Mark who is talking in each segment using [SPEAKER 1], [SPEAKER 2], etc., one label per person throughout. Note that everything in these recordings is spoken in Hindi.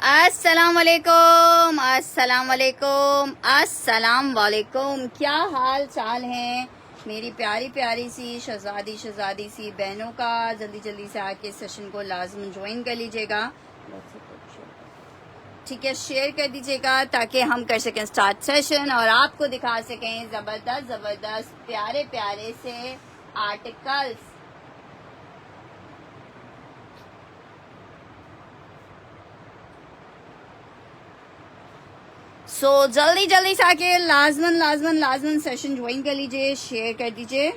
[SPEAKER 1] अस्सलाम वालेकुम, अस्सलाम वालेकुम, अस्सलाम वालेकुम। क्या हाल चाल हैं मेरी प्यारी प्यारी सी शहजादी सी बहनों का। जल्दी जल्दी से आके सेशन को लाजम ज्वाइन कर लीजिएगा, ठीक है। शेयर कर दीजिएगा ताकि हम कर सकें स्टार्ट सेशन और आपको दिखा सकें जबरदस्त जबरदस्त प्यारे प्यारे से आर्टिकल्स। जल्दी जल्दी से आके लाजमन सेशन ज्वाइन कर लीजिए, शेयर कर दीजिए।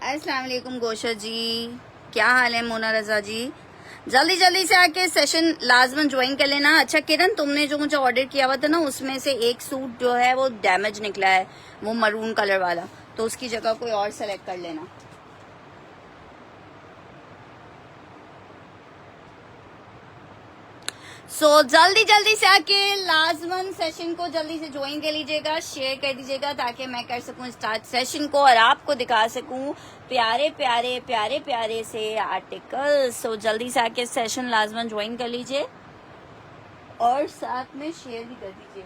[SPEAKER 1] अस्सलाम वालेकुम गोशा जी, क्या हाल है मोना रजा जी। जल्दी जल्दी से आके सेशन लाजमन ज्वाइन कर लेना। अच्छा किरण, तुमने जो मुझे ऑर्डर किया हुआ था ना, उसमें से एक सूट जो है वो डैमेज निकला है, वो मरून कलर वाला, तो उसकी जगह कोई और सेलेक्ट कर लेना। जल्दी जल्दी से आके लाजमन सेशन को जल्दी से ज्वाइन कर लीजिएगा, शेयर कर दीजिएगा ताकि मैं कर सकूं स्टार्ट सेशन को और आपको दिखा सकूं प्यारे प्यारे प्यारे प्यारे से आर्टिकल्स। जल्दी से आके सेशन लाजमन ज्वाइन कर लीजिए और साथ में शेयर भी कर दीजिए।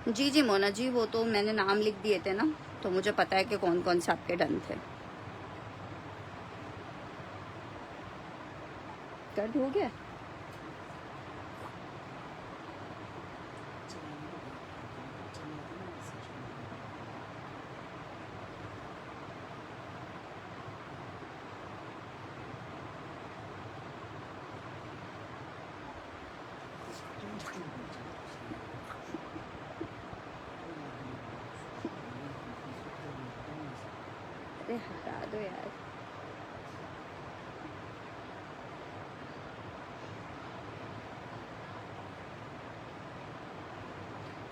[SPEAKER 1] जी जी मोना जी, वो तो मैंने नाम लिख दिए थे ना, तो मुझे पता है कि कौन कौन से आपके डन थे। कट हो गया। अरे हटा दो यार।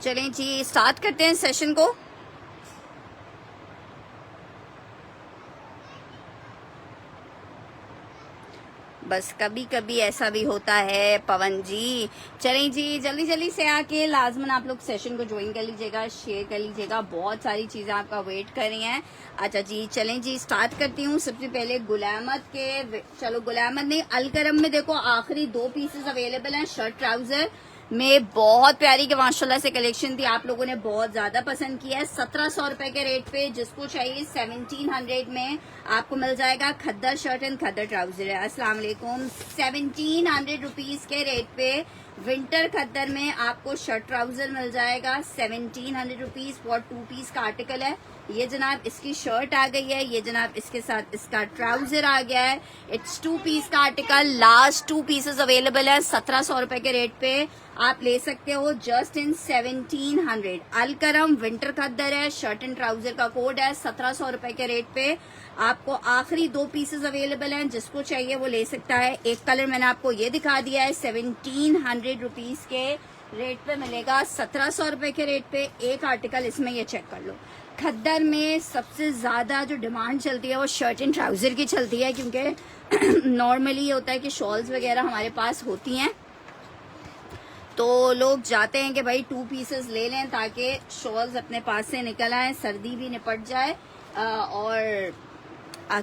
[SPEAKER 1] चलें जी, स्टार्ट करते हैं सेशन को। बस कभी कभी ऐसा भी होता है पवन जी। चलें जी, जल्दी जल्दी से आके लाजमन आप लोग सेशन को ज्वाइन कर लीजिएगा, शेयर कर लीजिएगा, बहुत सारी चीजें आपका वेट कर रही हैं। अच्छा जी, चलें जी, स्टार्ट करती हूँ। सबसे पहले गुलामत के, चलो गुलामत नहीं, अलकरम में देखो आखिरी 2 पीसेस अवेलेबल हैं शर्ट ट्राउजर में। बहुत प्यारी के माशाल्लाह से कलेक्शन थी, आप लोगों ने बहुत ज्यादा पसंद किया है। 1700 रुपए के रेट पे, जिसको चाहिए 1700 में आपको मिल जाएगा। खद्दर शर्ट एंड खद्दर ट्राउजर है। अस्सलाम वालेकुम। 1700 रुपीज के रेट पे विंटर खद्दर में आपको शर्ट ट्राउजर मिल जाएगा। 1700 रुपीज फॉर 2 पीस का आर्टिकल है। ये जनाब इसकी शर्ट आ गई है, ये जनाब इसके साथ इसका ट्राउजर आ गया है। इट्स 2 पीस का आर्टिकल, लास्ट 2 पीसेस अवेलेबल है 1700 रुपए के रेट पे। आप ले सकते हो जस्ट इन 1700। अलकरम विंटर खद्दर है, शर्ट एंड ट्राउजर का कोड है। 1700 रुपए के रेट पे आपको आखिरी 2 पीसेस अवेलेबल हैं, जिसको चाहिए वो ले सकता है। एक कलर मैंने आपको ये दिखा दिया है, 1700 रुपीज के रेट पे मिलेगा। 1700 रुपए के रेट पे एक आर्टिकल इसमें ये चेक कर लो। खद्दर में सबसे ज्यादा जो डिमांड चलती है वो शर्ट एंड ट्राउजर की चलती है, क्योंकि नॉर्मली ये होता है कि शॉल्स वगैरह हमारे पास होती हैं, तो लोग जाते हैं कि भाई 2 पीसेस ले लें ताकि शॉल्स अपने पास से निकल आए, सर्दी भी निपट जाए और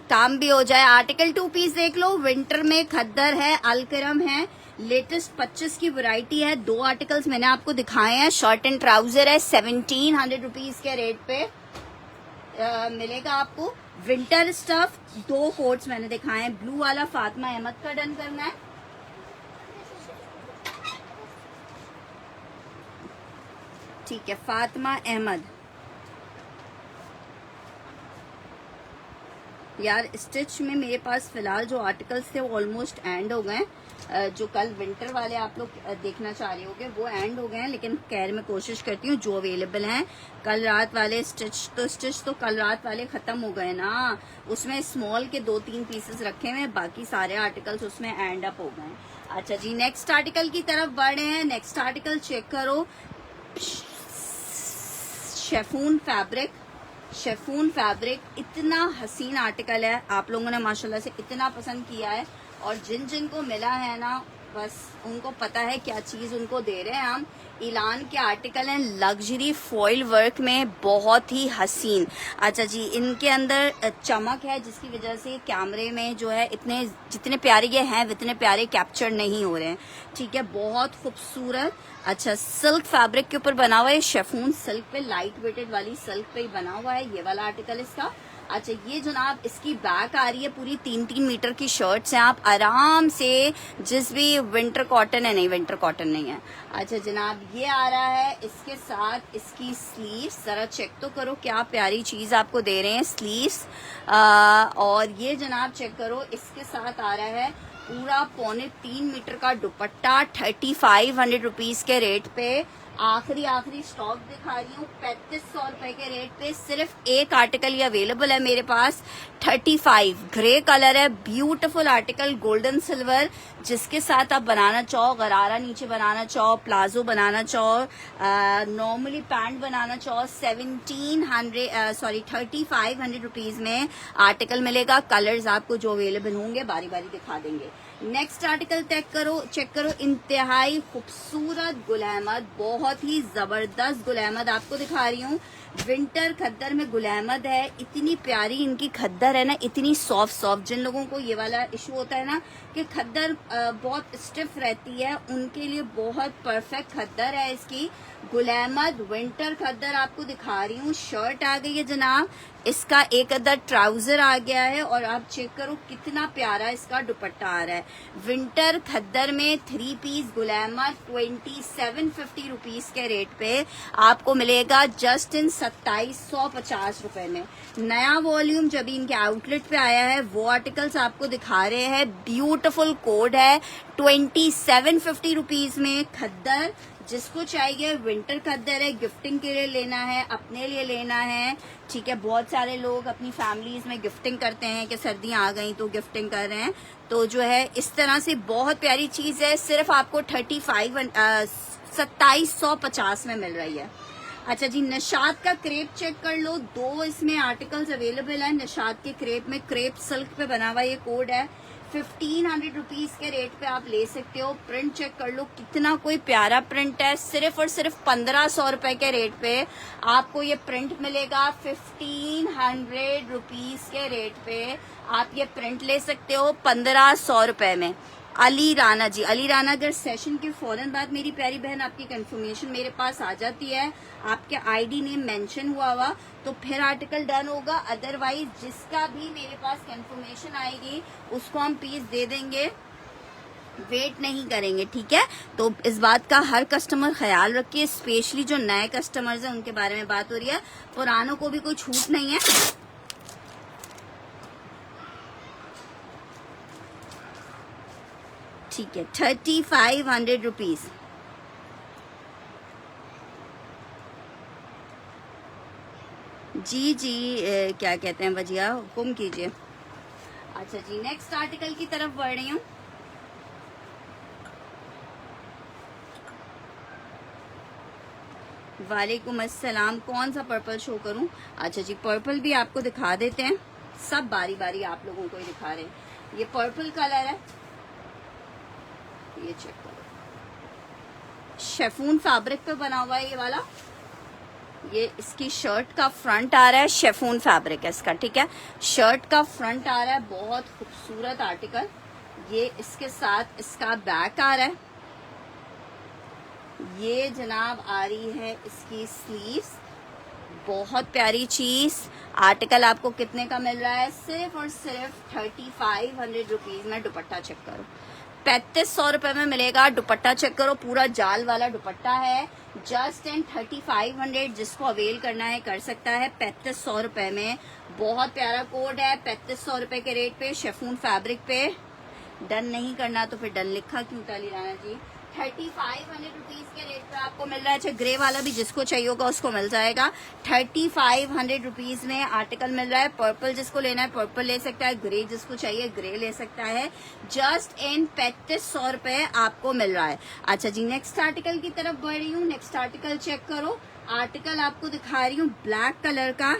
[SPEAKER 1] काम भी हो जाए। आर्टिकल 2 पीस देख लो, विंटर में खद्दर है, अलकरम है, लेटेस्ट 25 की वैरायटी है। 2 आर्टिकल्स मैंने आपको दिखाए हैं। शर्ट एंड ट्राउजर है 1700 रुपीज के रेट पे मिलेगा आपको। विंटर स्टफ 2 कोट्स मैंने दिखाए हैं। ब्लू वाला फातिमा अहमद का डन करना है। ठीक है, फातिमा अहमद। यार स्टिच में मेरे पास फिलहाल जो आर्टिकल्स थे वो ऑलमोस्ट एंड हो गए। जो कल विंटर वाले आप लोग देखना चाह रहे होगे वो एंड हो गए हैं, लेकिन खैर मैं कोशिश करती हूँ जो अवेलेबल हैं। कल रात वाले स्टिच तो कल रात वाले खत्म हो गए ना। उसमें स्मॉल के 2-3 पीसेस रखे हुए हैं, बाकी सारे आर्टिकल्स उसमें एंड अप हो गए। अच्छा जी, नेक्स्ट आर्टिकल की तरफ बढ़ रहे हैं। नेक्स्ट आर्टिकल चेक करो, शेफून फैब्रिक। इतना हसीन आर्टिकल है, आप लोगों ने माशाल्लाह से इतना पसंद किया है, और जिन जिन को मिला है ना बस उनको पता है क्या चीज उनको दे रहे हैं हम। इलान के आर्टिकल हैं, लग्जरी फॉइल वर्क में, बहुत ही हसीन। अच्छा जी, इनके अंदर चमक है जिसकी वजह से कैमरे में जो है इतने जितने प्यारे ये हैं इतने प्यारे कैप्चर नहीं हो रहे हैं। ठीक है, बहुत खूबसूरत। अच्छा, सिल्क फैब्रिक के ऊपर बना हुआ है। शेफून सिल्क पे, लाइट वेटेड वाली सिल्क पे ही बना हुआ है ये वाला आर्टिकल इसका। अच्छा, ये जनाब इसकी बैक आ रही है पूरी 3-3 मीटर की शर्ट्स हैं। आप आराम से जिस भी विंटर कॉटन है, नहीं विंटर कॉटन नहीं है। अच्छा जनाब, ये आ रहा है इसके साथ इसकी स्लीव्स। जरा चेक तो करो क्या प्यारी चीज आपको दे रहे हैं, स्लीव्स। और ये जनाब चेक करो, इसके साथ आ रहा है पूरा 3.25 मीटर का दुपट्टा 3500 रुपीज के रेट पे। आखिरी स्टॉक दिखा रही हूँ 3500 रुपए के रेट पे। सिर्फ एक आर्टिकल ये अवेलेबल है मेरे पास, 35 ग्रे कलर है, ब्यूटीफुल आर्टिकल, गोल्डन सिल्वर, जिसके साथ आप बनाना चाहो, गरारा नीचे बनाना चाहो, प्लाजो बनाना चाहो, नॉर्मली पैंट बनाना चाहो, 3500 रुपीज में आर्टिकल मिलेगा। कलर्स आपको जो अवेलेबल होंगे बारी बारी दिखा देंगे। नेक्स्ट आर्टिकल चेक करो, इंतहाई खूबसूरत गुल अहमद, बहुत ही जबरदस्त गुल अहमद आपको दिखा रही हूँ। विंटर खद्दर में गुल अहमद है, इतनी प्यारी इनकी खद्दर है ना, इतनी सॉफ्ट। जिन लोगों को ये वाला इशू होता है ना कि खद्दर बहुत स्टिफ रहती है, उनके लिए बहुत परफेक्ट खद्दर है इसकी। गुल अहमद विंटर खद्दर आपको दिखा रही हूँ। शर्ट आ गई है जनाब, इसका एक अदर ट्राउजर आ गया है, और आप चेक करो कितना प्यारा इसका दुपट्टा आ रहा है। विंटर खद्दर में 3 पीस गुल अहमद 2750 रुपीज के रेट पे आपको मिलेगा, जस्ट इन 2750 रुपए में। नया वॉल्यूम जब इनके आउटलेट पे आया है वो आर्टिकल्स आपको दिखा रहे हैं। ब्यूटीफुल कोड है, 2750 रुपीज में खद्दर। जिसको चाहिए विंटर खद्दर है, गिफ्टिंग के लिए लेना है, अपने लिए लेना है। ठीक है, बहुत सारे लोग अपनी फैमिलीज में गिफ्टिंग करते हैं कि सर्दियां आ गई तो गिफ्टिंग कर रहे हैं, तो जो है इस तरह से बहुत प्यारी चीज है। सिर्फ आपको 2750 में मिल रही है। अच्छा जी, निशात का क्रेप चेक कर लो, 2 इसमें आर्टिकल्स अवेलेबल है। निशात के क्रेप में, क्रेप सिल्क पे बना हुआ ये कोड है, 1500 रुपीज के रेट पे आप ले सकते हो। प्रिंट चेक कर लो, कितना कोई प्यारा प्रिंट है। सिर्फ और सिर्फ 1500 रुपए के रेट पे आपको ये प्रिंट मिलेगा। 1500 रुपीज के रेट पे आप ये प्रिंट ले सकते हो 1500 रुपए में। अली राना जी, अली राना, अगर सेशन के फौरन बाद मेरी प्यारी बहन आपकी कंफर्मेशन मेरे पास आ जाती है, आपके आईडी नेम मेंशन हुआ तो फिर आर्टिकल डन होगा। अदरवाइज जिसका भी मेरे पास कंफर्मेशन आएगी उसको हम पीस दे देंगे, वेट नहीं करेंगे। ठीक है, तो इस बात का हर कस्टमर ख्याल रखिए, स्पेशली जो नए कस्टमर्स हैं उनके बारे में बात हो रही है। पुरानों को भी कोई छूट नहीं है। ठीक है, 3500 रुपीज। जी क्या कहते हैं भजिया, हुक्म कीजिए। अच्छा जी, नेक्स्ट आर्टिकल की तरफ बढ़ रही हूँ। वालेकुम अस्सलाम, कौन सा पर्पल शो करूं? अच्छा जी, पर्पल भी आपको दिखा देते हैं, सब बारी बारी आप लोगों को ही दिखा रहे हैं। ये पर्पल कलर है, ये चेक करो, शेफून फैब्रिक पे बना हुआ है ये वाला। ये इसकी शर्ट का फ्रंट आ रहा है, शेफून फैब्रिक है इसका। ठीक है, शर्ट का फ्रंट आ रहा है, बहुत खूबसूरत आर्टिकल। ये इसके साथ इसका बैक आ रहा है। ये जनाब आ रही है इसकी स्लीव्स। बहुत प्यारी चीज। आर्टिकल आपको कितने का मिल रहा है? सिर्फ और सिर्फ 3500 रुपीज में। दुपट्टा चेक करो, 3500 रुपए में मिलेगा। दुपट्टा चेक करो, पूरा जाल वाला दुपट्टा है। जस्ट एंड 3500, जिसको अवेल करना है कर सकता है 3500 रुपए में। बहुत प्यारा कोड है, 3500 रुपए के रेट पे, शेफून फैब्रिक पे। डन नहीं करना तो फिर डन लिखा क्यों था राना जी? 3500 रुपीज के रेट पे आपको मिल रहा है। अच्छा, ग्रे वाला भी जिसको चाहिए होगा उसको मिल जाएगा। 3500 रुपीज में आर्टिकल मिल रहा है। पर्पल जिसको लेना है पर्पल ले सकता है, ग्रे जिसको चाहिए ग्रे ले सकता है। जस्ट इन 3500 रुपए आपको मिल रहा है। अच्छा जी, नेक्स्ट आर्टिकल की तरफ बढ़ रही हूँ। नेक्स्ट आर्टिकल चेक करो। आर्टिकल आपको दिखा रही हूँ ब्लैक कलर का।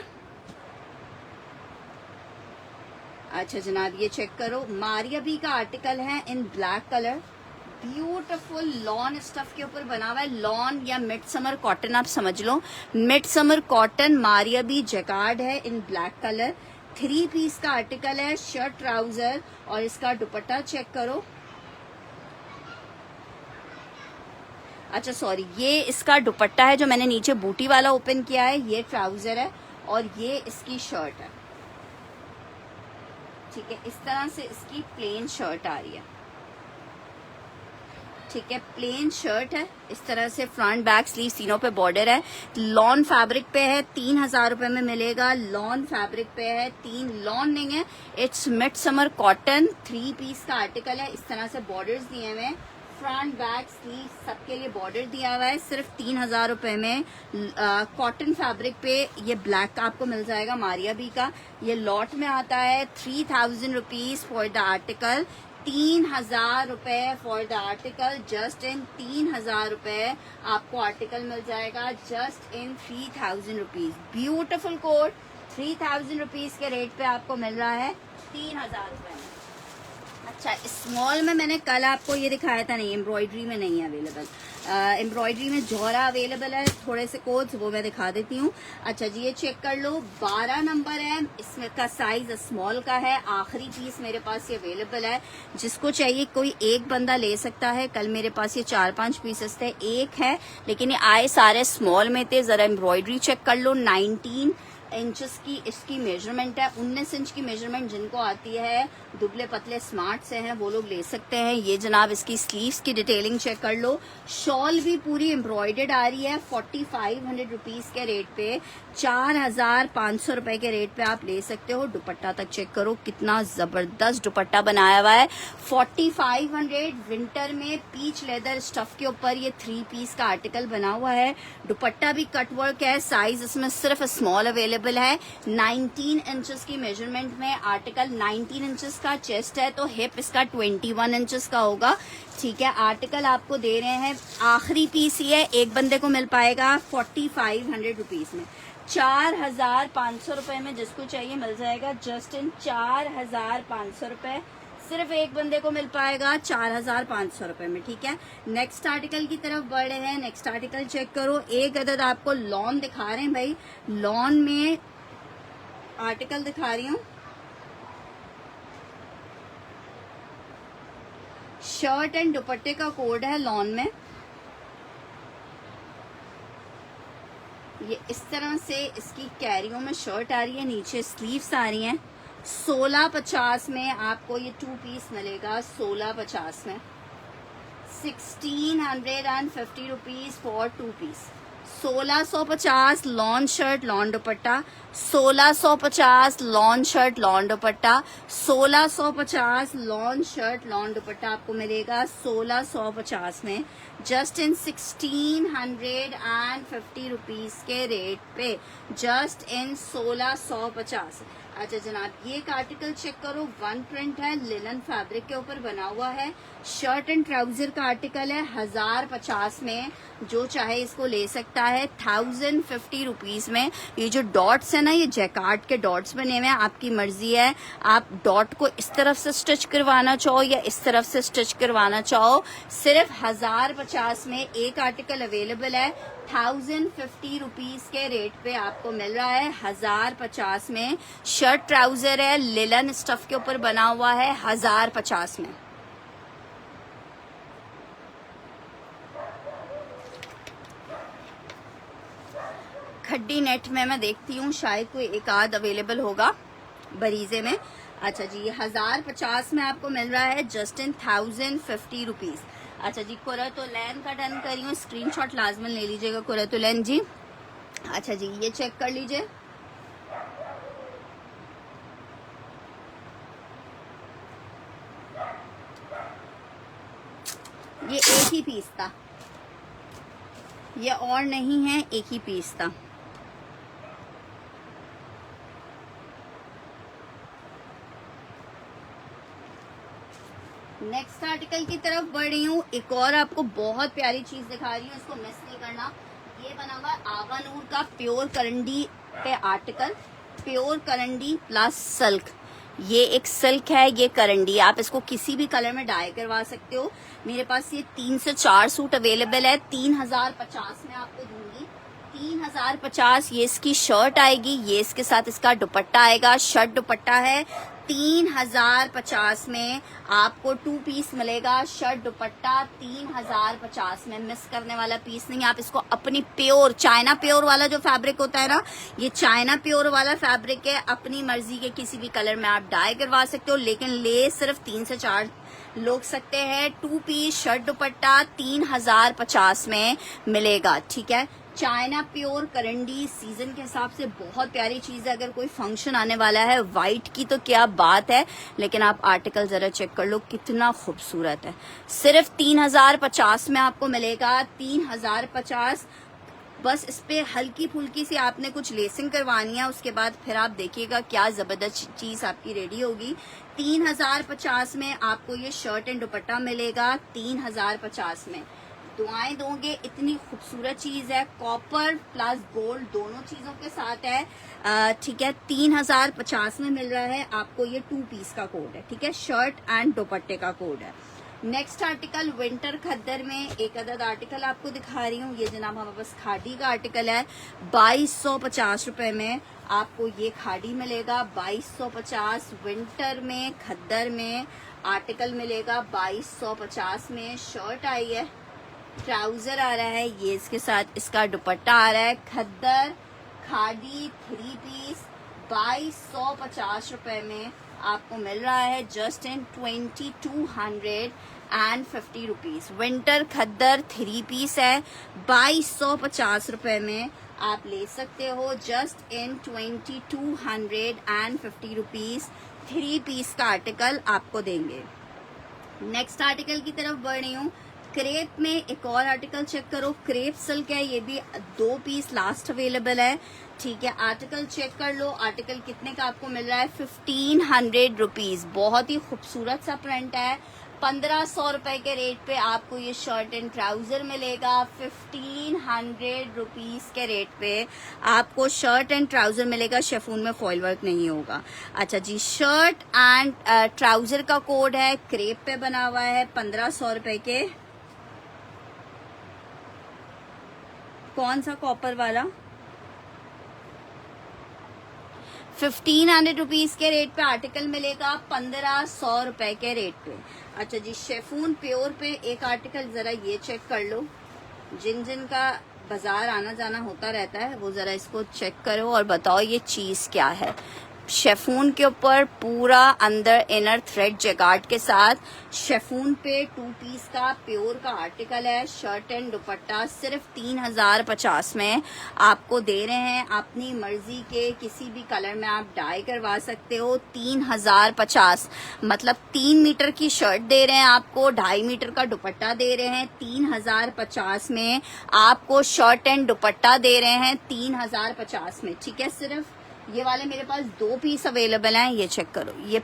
[SPEAKER 1] अच्छा जनाब, ये चेक करो, मारियाबी का आर्टिकल है in black colour. Beautiful lawn stuff के ऊपर बना हुआ है। लॉन या मिड समर कॉटन आप समझ लो। मिड समर कॉटन मारियाबी जैकार्ड है इन ब्लैक कलर। 3 पीस का आर्टिकल है, शर्ट ट्राउजर और इसका दुपट्टा चेक करो। अच्छा सॉरी, ये इसका दुपट्टा है जो मैंने नीचे बूटी वाला ओपन किया है। ये ट्राउजर है और ये इसकी शर्ट है। ठीक है, इस तरह से इसकी प्लेन शर्ट आ रही है। ठीक है, प्लेन शर्ट है इस तरह से। फ्रंट बैक स्लीव तीनों पे बॉर्डर है। लॉन फैब्रिक पे है, 3000 रुपए में मिलेगा। लॉन फैब्रिक पे है, 3 लॉन नहीं है, it's mid summer cotton. 3 piece का आर्टिकल है। इस तरह से बॉर्डर्स दिए हुए हैं, फ्रंट बैक स्लीव सबके लिए बॉर्डर दिया हुआ है। सिर्फ 3000 रुपए में कॉटन फैब्रिक पे ये ब्लैक आपको मिल जाएगा मारियाबी का। ये लॉट में आता है। 3000 रुपीज फॉर द आर्टिकल। 3000 रुपए for the article. Just in 3000 रुपए आपको आर्टिकल मिल जाएगा। Just in 3000 rupees. Beautiful code. 3000 rupees के रेट पे आपको मिल रहा है 3000 रुपए में। अच्छा, स्मॉल में मैंने कल आपको ये दिखाया था, नहीं एम्ब्रॉयडरी में नहीं है अवेलेबल। एम्ब्रॉयडरी में जोरा अवेलेबल है। थोड़े से कोड्स वो मैं दिखा देती हूँ। अच्छा जी, ये चेक कर लो, 12 नंबर है। इसमें का साइज स्मॉल का है। आखिरी पीस मेरे पास ये अवेलेबल है। जिसको चाहिए कोई एक बंदा ले सकता है। कल मेरे पास ये 4-5 पीसेस थे, एक है, लेकिन ये आए सारे स्मॉल में थे। जरा एम्ब्रॉयडरी चेक कर लो। 19 इंचेस की इसकी मेजरमेंट है। 19 इंच की मेजरमेंट जिनको आती है, दुबले पतले स्मार्ट से हैं, वो लोग ले सकते हैं। ये जनाब इसकी स्लीव्स की डिटेलिंग चेक कर लो। शॉल भी पूरी एम्ब्रॉयडर्ड आ रही है। 4500 रुपीज के रेट पे, 4500 रुपए के रेट पे आप ले सकते हो। दुपट्टा तक चेक करो, कितना जबरदस्त दुपट्टा बनाया हुआ है। 4500 विंटर में पीच लेदर स्टफ के ऊपर ये 3 पीस का आर्टिकल बना हुआ है। दुपट्टा भी कट वर्क है। साइज इसमें सिर्फ स्मॉल अवेलेबल है। 19 इंचेस की मेजरमेंट में आर्टिकल। 19 इंचेस का चेस्ट है तो हिप इसका 21 इंचेस का होगा। ठीक है, आर्टिकल आपको दे रहे हैं, आखिरी पीस ही है, एक बंदे को मिल पाएगा 4500 रुपीज में। 4500 रुपए में जिसको चाहिए मिल जाएगा। जस्ट इन 4500 रुपए सिर्फ एक बंदे को मिल पाएगा 4500 रुपए में। ठीक है, नेक्स्ट आर्टिकल की तरफ बढ़ रहे हैं। नेक्स्ट आर्टिकल चेक करो। एक अदद आपको लॉन दिखा रहे हैं भाई। लॉन में आर्टिकल दिखा रही हूँ। शर्ट एंड दुपट्टे का कोड है लॉन में। ये इस तरह से इसकी कैरियों में शर्ट आ रही है, नीचे स्लीव्स आ रही हैं। 1650 में आपको ये 2 पीस मिलेगा। 1650 में 1650 rupees for 2 piece. 1650 lawn shirt lawn dupatta. 1650 lawn shirt lawn dupatta. 1650 lawn shirt lawn dupatta आपको मिलेगा 1650 में। जस्ट इन 1650 रुपीज के रेट पे। Just in 1650। अच्छा जनाब, ये एक आर्टिकल चेक करो। 1 प्रिंट है, लिनन फैब्रिक के ऊपर बना हुआ है। शर्ट एंड ट्राउजर का आर्टिकल है। 1050 में जो चाहे इसको ले सकता है। 1050 रुपीज में। ये जो डॉट्स है ना, ये जैकार्ड के डॉट्स बने हुए हैं। आपकी मर्जी है, आप डॉट को इस तरफ से स्टिच करवाना चाहो या इस तरफ से स्टिच करवाना चाहो। सिर्फ 1050 में एक आर्टिकल अवेलेबल है। 1050 रुपीज के रेट पे आपको मिल रहा है। 1050 में शर्ट ट्राउजर है, लिलन स्टफ के ऊपर बना हुआ है। 1050 में। खड्डी नेट में मैं देखती हूँ शायद कोई एक आध अवेलेबल होगा बरीजे में। अच्छा जी, 1050 में आपको मिल रहा है जस्ट इन 1050 रुपीज। अच्छा जी, कुरतुलैन का डन करी हूँ, स्क्रीनशॉट लाजमन ले लीजिएगा कुरतुलैन जी। अच्छा जी, ये चेक कर लीजिए, ये एक ही पीस था, ये और नहीं है, एक ही पीस था। नेक्स्ट आर्टिकल की तरफ बढ़ रही हूँ। एक और आपको बहुत प्यारी चीज दिखा रही हूँ, इसको मिस नहीं करना। ये बना हुआ आगा नूर का प्योर करंडी पे आर्टिकल, प्योर करंडी प्लस सिल्क। ये एक सिल्क है, ये करंडी, आप इसको किसी भी कलर में डाई करवा सकते हो। मेरे पास ये 3 से 4 सूट अवेलेबल है, 3050 में आपको दूंगी। 3050 ये इसकी शर्ट आएगी, ये इसके साथ इसका दुपट्टा आएगा, शर्ट दुपट्टा है। 3050 में आपको 2 पीस मिलेगा, शर्ट दुपट्टा 3050 में, मिस करने वाला पीस नहीं। आप इसको अपनी प्योर चाइना प्योर वाला जो फैब्रिक होता है ना, ये चाइना प्योर वाला फैब्रिक है, अपनी मर्जी के किसी भी कलर में आप डाई करवा सकते हो, लेकिन ले सिर्फ 3 से 4 लोग सकते हैं। 2 पीस शर्ट दुपट्टा 3050 में मिलेगा, ठीक है। चाइना प्योर करंडी सीजन के हिसाब से बहुत प्यारी चीज है। अगर कोई फंक्शन आने वाला है, वाइट की तो क्या बात है, लेकिन आप आर्टिकल जरा चेक कर लो कितना खूबसूरत है। सिर्फ 3050 में आपको मिलेगा, 3050। बस इस पे हल्की फुल्की सी आपने कुछ लेसिंग करवानी है, उसके बाद फिर आप देखिएगा क्या जबरदस्त चीज आपकी रेडी होगी। 3050 में आपको ये शर्ट एंड दुपट्टा मिलेगा, 3050 में। दुआएं दोगे, इतनी खूबसूरत चीज है, कॉपर प्लस गोल्ड दोनों चीजों के साथ है, ठीक है। 3050 में मिल रहा है आपको, ये 2 पीस का कोड है, ठीक है, शर्ट एंड दुपट्टे का कोड है। नेक्स्ट आर्टिकल विंटर खद्दर में एक अदद आर्टिकल आपको दिखा रही हूँ। ये जनाब हमारे पास खादी का आर्टिकल है, 2250 रुपए में आपको ये खादी मिलेगा। 2250 विंटर में खद्दर में आर्टिकल मिलेगा, 2250 में। शर्ट आई है, ट्राउजर आ रहा है, ये इसके साथ इसका दुपट्टा आ रहा है। खद्दर खादी 3 पीस 2250 रुपए में आपको मिल रहा है, जस्ट इन 2250 रुपीज। विंटर खद्दर 3 पीस है, 2250 रुपए में आप ले सकते हो, जस्ट इन 2250 रुपीज। 3 पीस का आर्टिकल आपको देंगे। नेक्स्ट आर्टिकल की तरफ बढ़ रही हूँ। क्रेप में एक और आर्टिकल चेक करो, क्रेप सिल्क है, ये भी 2 पीस लास्ट अवेलेबल है, ठीक है। आर्टिकल चेक कर लो, आर्टिकल कितने का आपको मिल रहा है, 1500 रुपीज। बहुत ही खूबसूरत सा प्रिंट है, 1500 रुपए के रेट पे आपको ये शर्ट एंड ट्राउजर मिलेगा। 1500 रुपीज के रेट पे आपको शर्ट एंड ट्राउजर मिलेगा, शेफून में फॉइल वर्क नहीं होगा। अच्छा जी, शर्ट एंड ट्राउजर का कोड है, क्रेप पे बना हुआ है, 1500 रुपए के। कौन सा कॉपर वाला, 1500 रुपीज के रेट पे आर्टिकल मिलेगा, 1500 रुपए के रेट पे। अच्छा जी, शेफून प्योर पे एक आर्टिकल जरा ये चेक कर लो, जिन जिन का बाजार आना जाना होता रहता है वो जरा इसको चेक करो और बताओ ये चीज क्या है। शेफून के ऊपर पूरा अंदर इनर थ्रेड जैकार्ड के साथ, शेफून पे 2 पीस का प्योर का आर्टिकल है, शर्ट एंड दुपट्टा सिर्फ 3050 में आपको दे रहे हैं। अपनी मर्जी के किसी भी कलर में आप डाई करवा सकते हो। 3050 मतलब 3 मीटर की शर्ट दे रहे हैं आपको, 2.5 मीटर का दुपट्टा दे रहे हैं। 3050 में आपको शर्ट एंड दुपट्टा दे रहे हैं, 3050 में, ठीक है। सिर्फ ये वाले मेरे पास 2 पीस अवेलेबल हैं, ये चेक करो। ये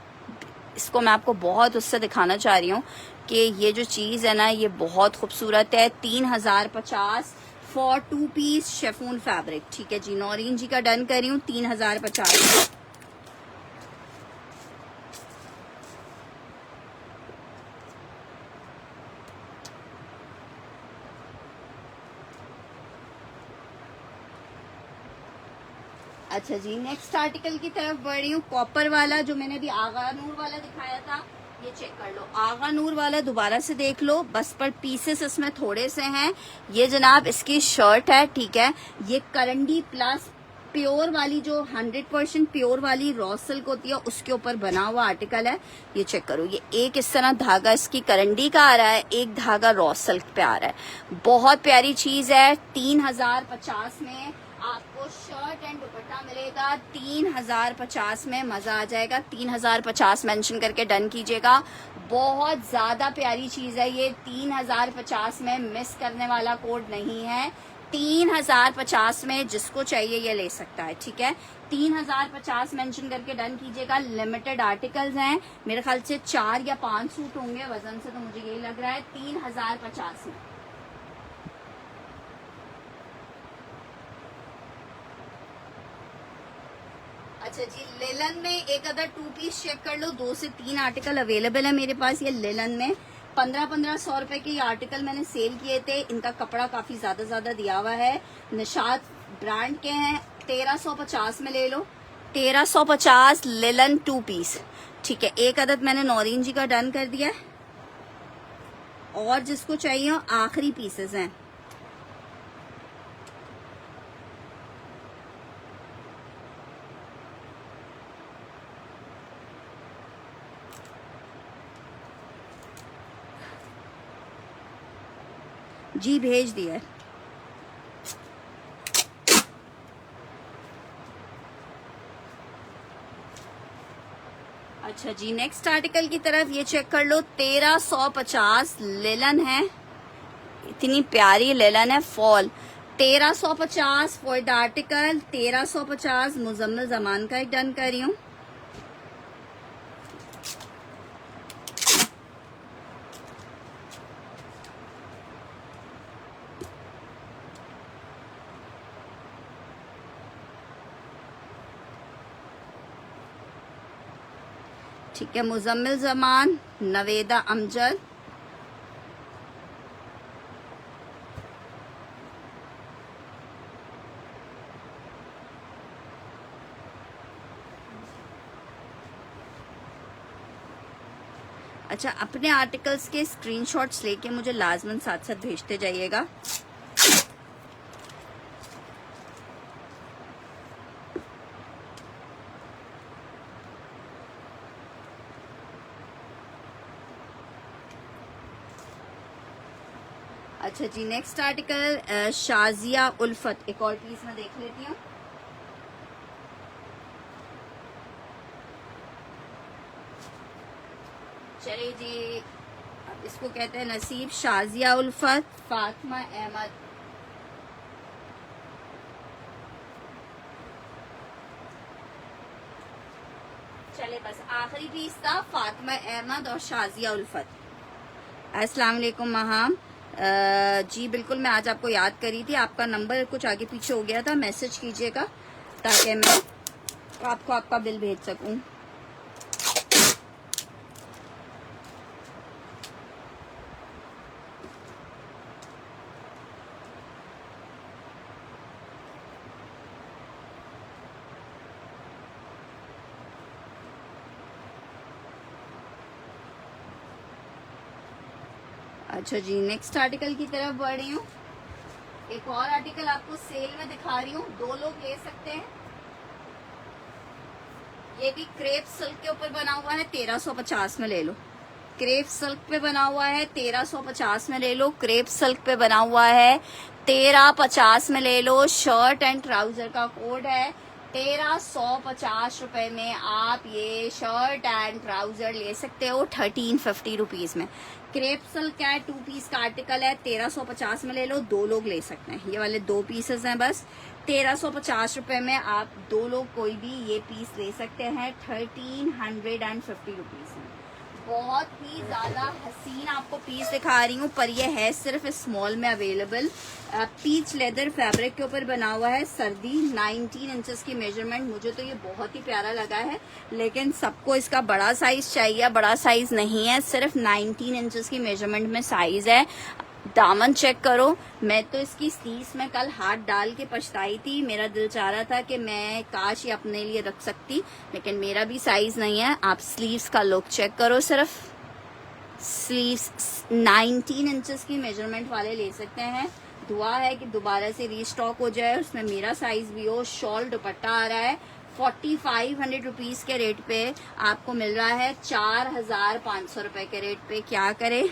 [SPEAKER 1] इसको मैं आपको बहुत उससे दिखाना चाह रही हूँ कि ये जो चीज है ना, ये बहुत खूबसूरत है। 3050 फॉर 2 पीस शेफून फैब्रिक, ठीक है जी। नौरीन जी का डन कर रही हूँ, 3050। अच्छा जी, नेक्स्ट आर्टिकल की तरफ बढ़ रही हूँ। कॉपर वाला जो मैंने अभी आगा नूर वाला दिखाया था, ये चेक कर लो, आगा नूर वाला दोबारा से देख लो, बस पर पीसेस इसमें थोड़े से हैं। ये जनाब इसकी शर्ट है, ठीक है। ये करंडी प्लस प्योर वाली, जो 100% प्योर वाली रॉ सिल्क होती है उसके ऊपर बना हुआ आर्टिकल है। ये चेक करो, ये एक इस तरह धागा इसकी करंडी का आ रहा है, एक धागा रॉ सिल्क पे आ रहा है। बहुत प्यारी चीज है। 3050 में आपको शर्ट एंड दुपट्टा मिलेगा। 3050 में मजा आ जाएगा। 3050 मेंशन करके डन कीजिएगा। बहुत ज्यादा प्यारी चीज है ये। 3050 में मिस करने वाला कोड नहीं है। 3050 में जिसको चाहिए ये ले सकता है, ठीक है। 3050 मेंशन करके डन कीजिएगा। लिमिटेड आर्टिकल्स हैं, मेरे ख्याल से 4 या 5 सूट होंगे वजन से, तो मुझे यही लग रहा है। 3050 में। अच्छा जी, लेलन में एक अदर 2 पीस चेक कर लो। 2 से 3 आर्टिकल अवेलेबल है मेरे पास ये लेलन में। 1500 रुपए के ये आर्टिकल मैंने सेल किए थे। इनका कपड़ा काफी ज्यादा दिया हुआ है। निशात ब्रांड के हैं। 1350 में ले लो। 1350 लेलन 2 पीस, ठीक है। एक अदद मैंने नौरीन जी का डन कर दिया है, और जिसको चाहिए हो आखिरी पीसेस हैं। जी भेज दिया है। अच्छा जी, नेक्स्ट आर्टिकल की तरफ ये चेक कर लो। 1350 लेलन है। इतनी प्यारी लेलन है fall. 1350 for the article. 1350 Muzammil Zaman का एक डन कर रही हूँ। ठीक है, मुजम्मिल जमान, नवेदा अमजद। अच्छा, अपने आर्टिकल्स के स्क्रीनशॉट्स लेके मुझे लाजमन साथ साथ भेजते जाइएगा। अच्छा जी, नेक्स्ट आर्टिकल शाजिया उल्फत। एक और पीस में देख लेती हूँ। चलिए जी, अब इसको कहते हैं नसीब। शाजिया उल्फत, फातिमा अहमद। चले बस आखिरी पीस था, फातिमा अहमद और शाजिया उल्फत। अस्सलाम वालेकुम महाम। जी बिल्कुल, मैं आज आपको याद करी थी। आपका नंबर कुछ आगे पीछे हो गया था, मैसेज कीजिएगा ताकि मैं आपको आपका बिल भेज सकूं। अच्छा जी, नेक्स्ट आर्टिकल की तरफ बढ़ रही हूँ। एक और आर्टिकल आपको सेल में दिखा रही हूँ, 2 लोग ले सकते हैं। ये भी क्रेप सिल्क के ऊपर बना हुआ है। 1350 में ले लो। क्रेप सिल्क पे बना हुआ है। 1350 में ले लो। क्रेप सिल्क पे बना हुआ है। 1350 में ले लो। शर्ट एंड ट्राउजर का कोड है। 1350 रुपए में आप ये शर्ट एंड ट्राउजर ले सकते हो 1350 रुपीज में। क्रेप सिल्क है, 2 पीस का आर्टिकल है। 1350 में ले लो। 2 लोग ले सकते हैं। ये वाले 2 पीसेस हैं बस। 1350 रुपए में आप 2 लोग कोई भी ये पीस ले सकते हैं 1350 रुपीज में। बहुत ही ज्यादा हसीन आपको पीस दिखा रही हूँ, पर ये है सिर्फ स्मॉल में अवेलेबल। पीच लेदर फैब्रिक के ऊपर बना हुआ है। सर्दी 19 इंचेस की मेजरमेंट। मुझे तो ये बहुत ही प्यारा लगा है, लेकिन सबको इसका बड़ा साइज चाहिए। बड़ा साइज नहीं है, सिर्फ 19 इंचेस की मेजरमेंट में साइज है। दामन चेक करो। मैं तो इसकी स्लीव्स में कल हाथ डाल के पछताई थी, मेरा दिल चाह रहा था कि मैं काश ये अपने लिए रख सकती, लेकिन मेरा भी साइज नहीं है। आप स्लीव्स का लुक चेक करो, सिर्फ स्लीव्स 19 इंचेस की मेजरमेंट वाले ले सकते हैं। दुआ है कि दोबारा से रीस्टॉक हो जाए, उसमें मेरा साइज भी हो। शॉल दुपट्टा आ रहा है 4500 रुपीज के रेट पे आपको मिल रहा है 4500 रुपए के रेट पे। क्या करे,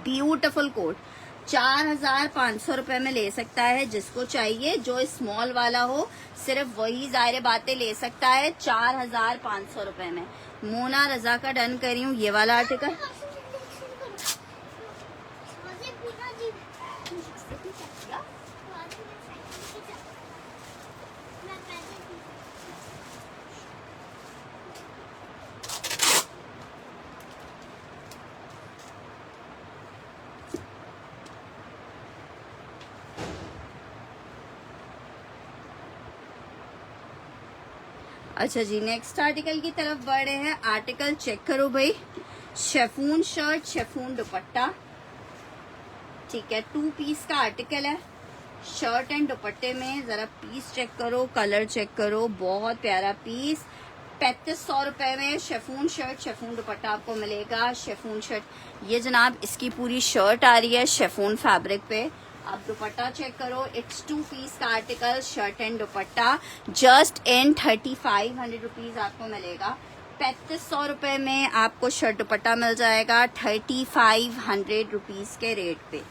[SPEAKER 1] ब्यूटीफुल कोट 4500 रुपए में ले सकता है जिसको चाहिए। जो स्मॉल वाला हो सिर्फ वही जाहिर बातें ले सकता है 4500 रुपए में। मोना रजा का डन करी हूँ ये वाला आर्टिकल। अच्छा जी, नेक्स्ट आर्टिकल की तरफ बढ़ रहे हैं। आर्टिकल चेक करो भाई, शेफून शर्ट, शेफून दुपट्टा, ठीक है। 2 पीस का आर्टिकल है। शर्ट एंड दुपट्टे में जरा पीस चेक करो, कलर चेक करो, बहुत प्यारा पीस। 3500 रुपए में शेफून शर्ट, शेफून दुपट्टा आपको मिलेगा। शेफून शर्ट ये जनाब इसकी पूरी शर्ट आ रही है शेफून फैब्रिक पे। आप दुपट्टा चेक करो, इट्स 2 पीस का article, shirt and dupatta just in 3500 rupees आपको मिलेगा। 3500 रुपए में आपको शर्ट दुपट्टा मिल जाएगा 3500 रुपीज के रेट पे।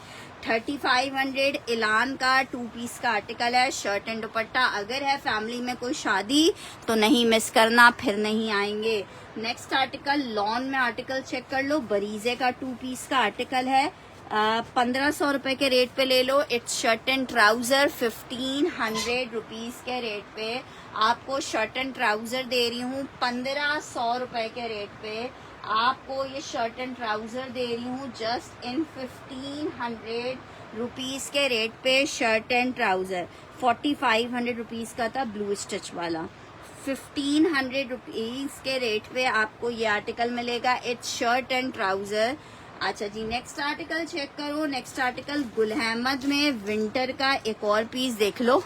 [SPEAKER 1] 3500 इलान का 2 पीस का आर्टिकल है, शर्ट एंड दुपट्टा। अगर है फैमिली में कोई शादी तो नहीं मिस करना, फिर नहीं आएंगे। नेक्स्ट आर्टिकल लॉन में आर्टिकल चेक कर लो, बरीजे का 2 पीस का आर्टिकल है। 1500 रुपए के रेट पे ले लो। It's shirt and trouser 1500 rupees के रेट पे आपको शर्ट एंड ट्राउजर दे रही हूँ। 1500 रुपए के रेट पे आपको ये शर्ट एंड ट्राउजर दे रही हूँ जस्ट इन 1500 रुपीज के रेट पे। शर्ट एंड ट्राउजर 4500 रुपीज का था ब्लू स्टिच वाला, 1500 रुपीज के रेट पे आपको ये आर्टिकल मिलेगा। It's shirt and trouser. अच्छा जी, नेक्स्ट आर्टिकल चेक करो। नेक्स्ट आर्टिकल गुल अहमद में विंटर का एक और पीस देख लो।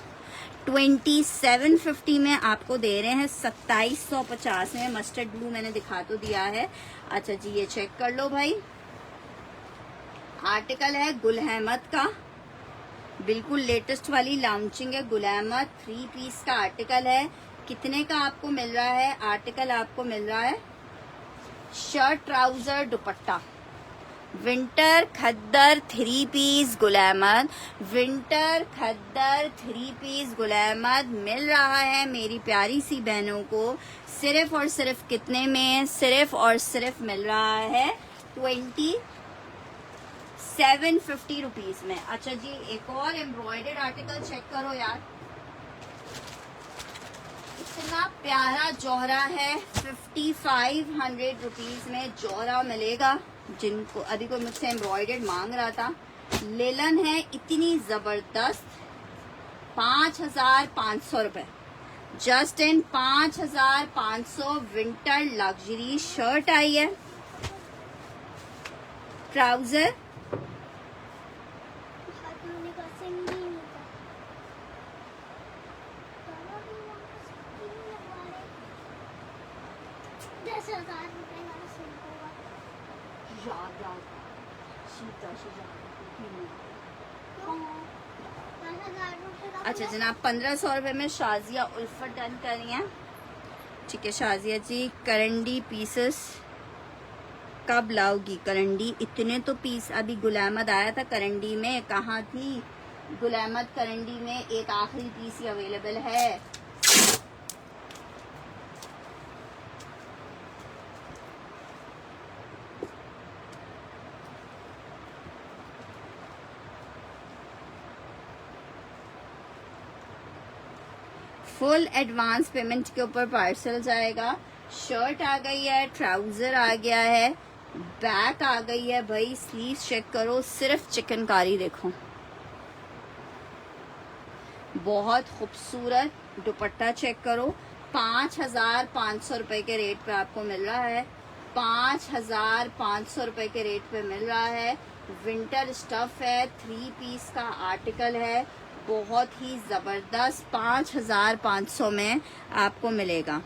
[SPEAKER 1] 2750 में आपको दे रहे हैं 2750 में। मस्टर्ड ब्लू मैंने दिखा तो दिया है। अच्छा जी, ये चेक कर लो भाई, आर्टिकल है गुल अहमद का, बिल्कुल लेटेस्ट वाली लॉन्चिंग है गुल अहमद। 3 पीस का आर्टिकल है। कितने का आपको मिल रहा है आर्टिकल? आपको मिल रहा है शर्ट ट्राउजर दुपट्टा विंटर खद्दर 3 पीस गुल अहमद। विंटर खद्दर 3 पीस गुल अहमद मिल रहा है मेरी प्यारी सी बहनों को सिर्फ और सिर्फ कितने में? सिर्फ और सिर्फ मिल रहा है 2750 रुपीज में। अच्छा जी, एक और एम्ब्रॉयडर्ड आर्टिकल चेक करो यार, इतना प्यारा जौहरा है। 5500 रुपीज में जौहरा मिलेगा। जिनको अभी कोई मुझसे एम्ब्रॉयडर्ड मांग रहा था, लेलन है इतनी जबरदस्त 5500 रुपए just in 5500 winter luxury shirt आई है। ट्राउजर अच्छा जनाब 1500 रुपए में शाजिया उल्फत डन करी है। ठीक है शाजिया जी, करंडी पीसेस कब लाओगी? करंडी इतने तो पीस अभी गुल अहमद आया था करंडी में, कहाँ थी गुल अहमद? करंडी में एक आखिरी पीस ही अवेलेबल है। फुल एडवांस पेमेंट के ऊपर पार्सल जाएगा। शर्ट आ गई है, ट्राउजर आ गया है, बैक आ गई है भाई। स्लीव्स चेक करो, सिर्फ चिकनकारी देखो, बहुत खूबसूरत। दुपट्टा चेक करो, 5500 रुपए के रेट पे आपको मिल रहा है। 5500 रुपए के रेट पे मिल रहा है। विंटर स्टफ है, 3 पीस का आर्टिकल है, बहुत ही ज़बरदस्त। 5,500 में आपको मिलेगा,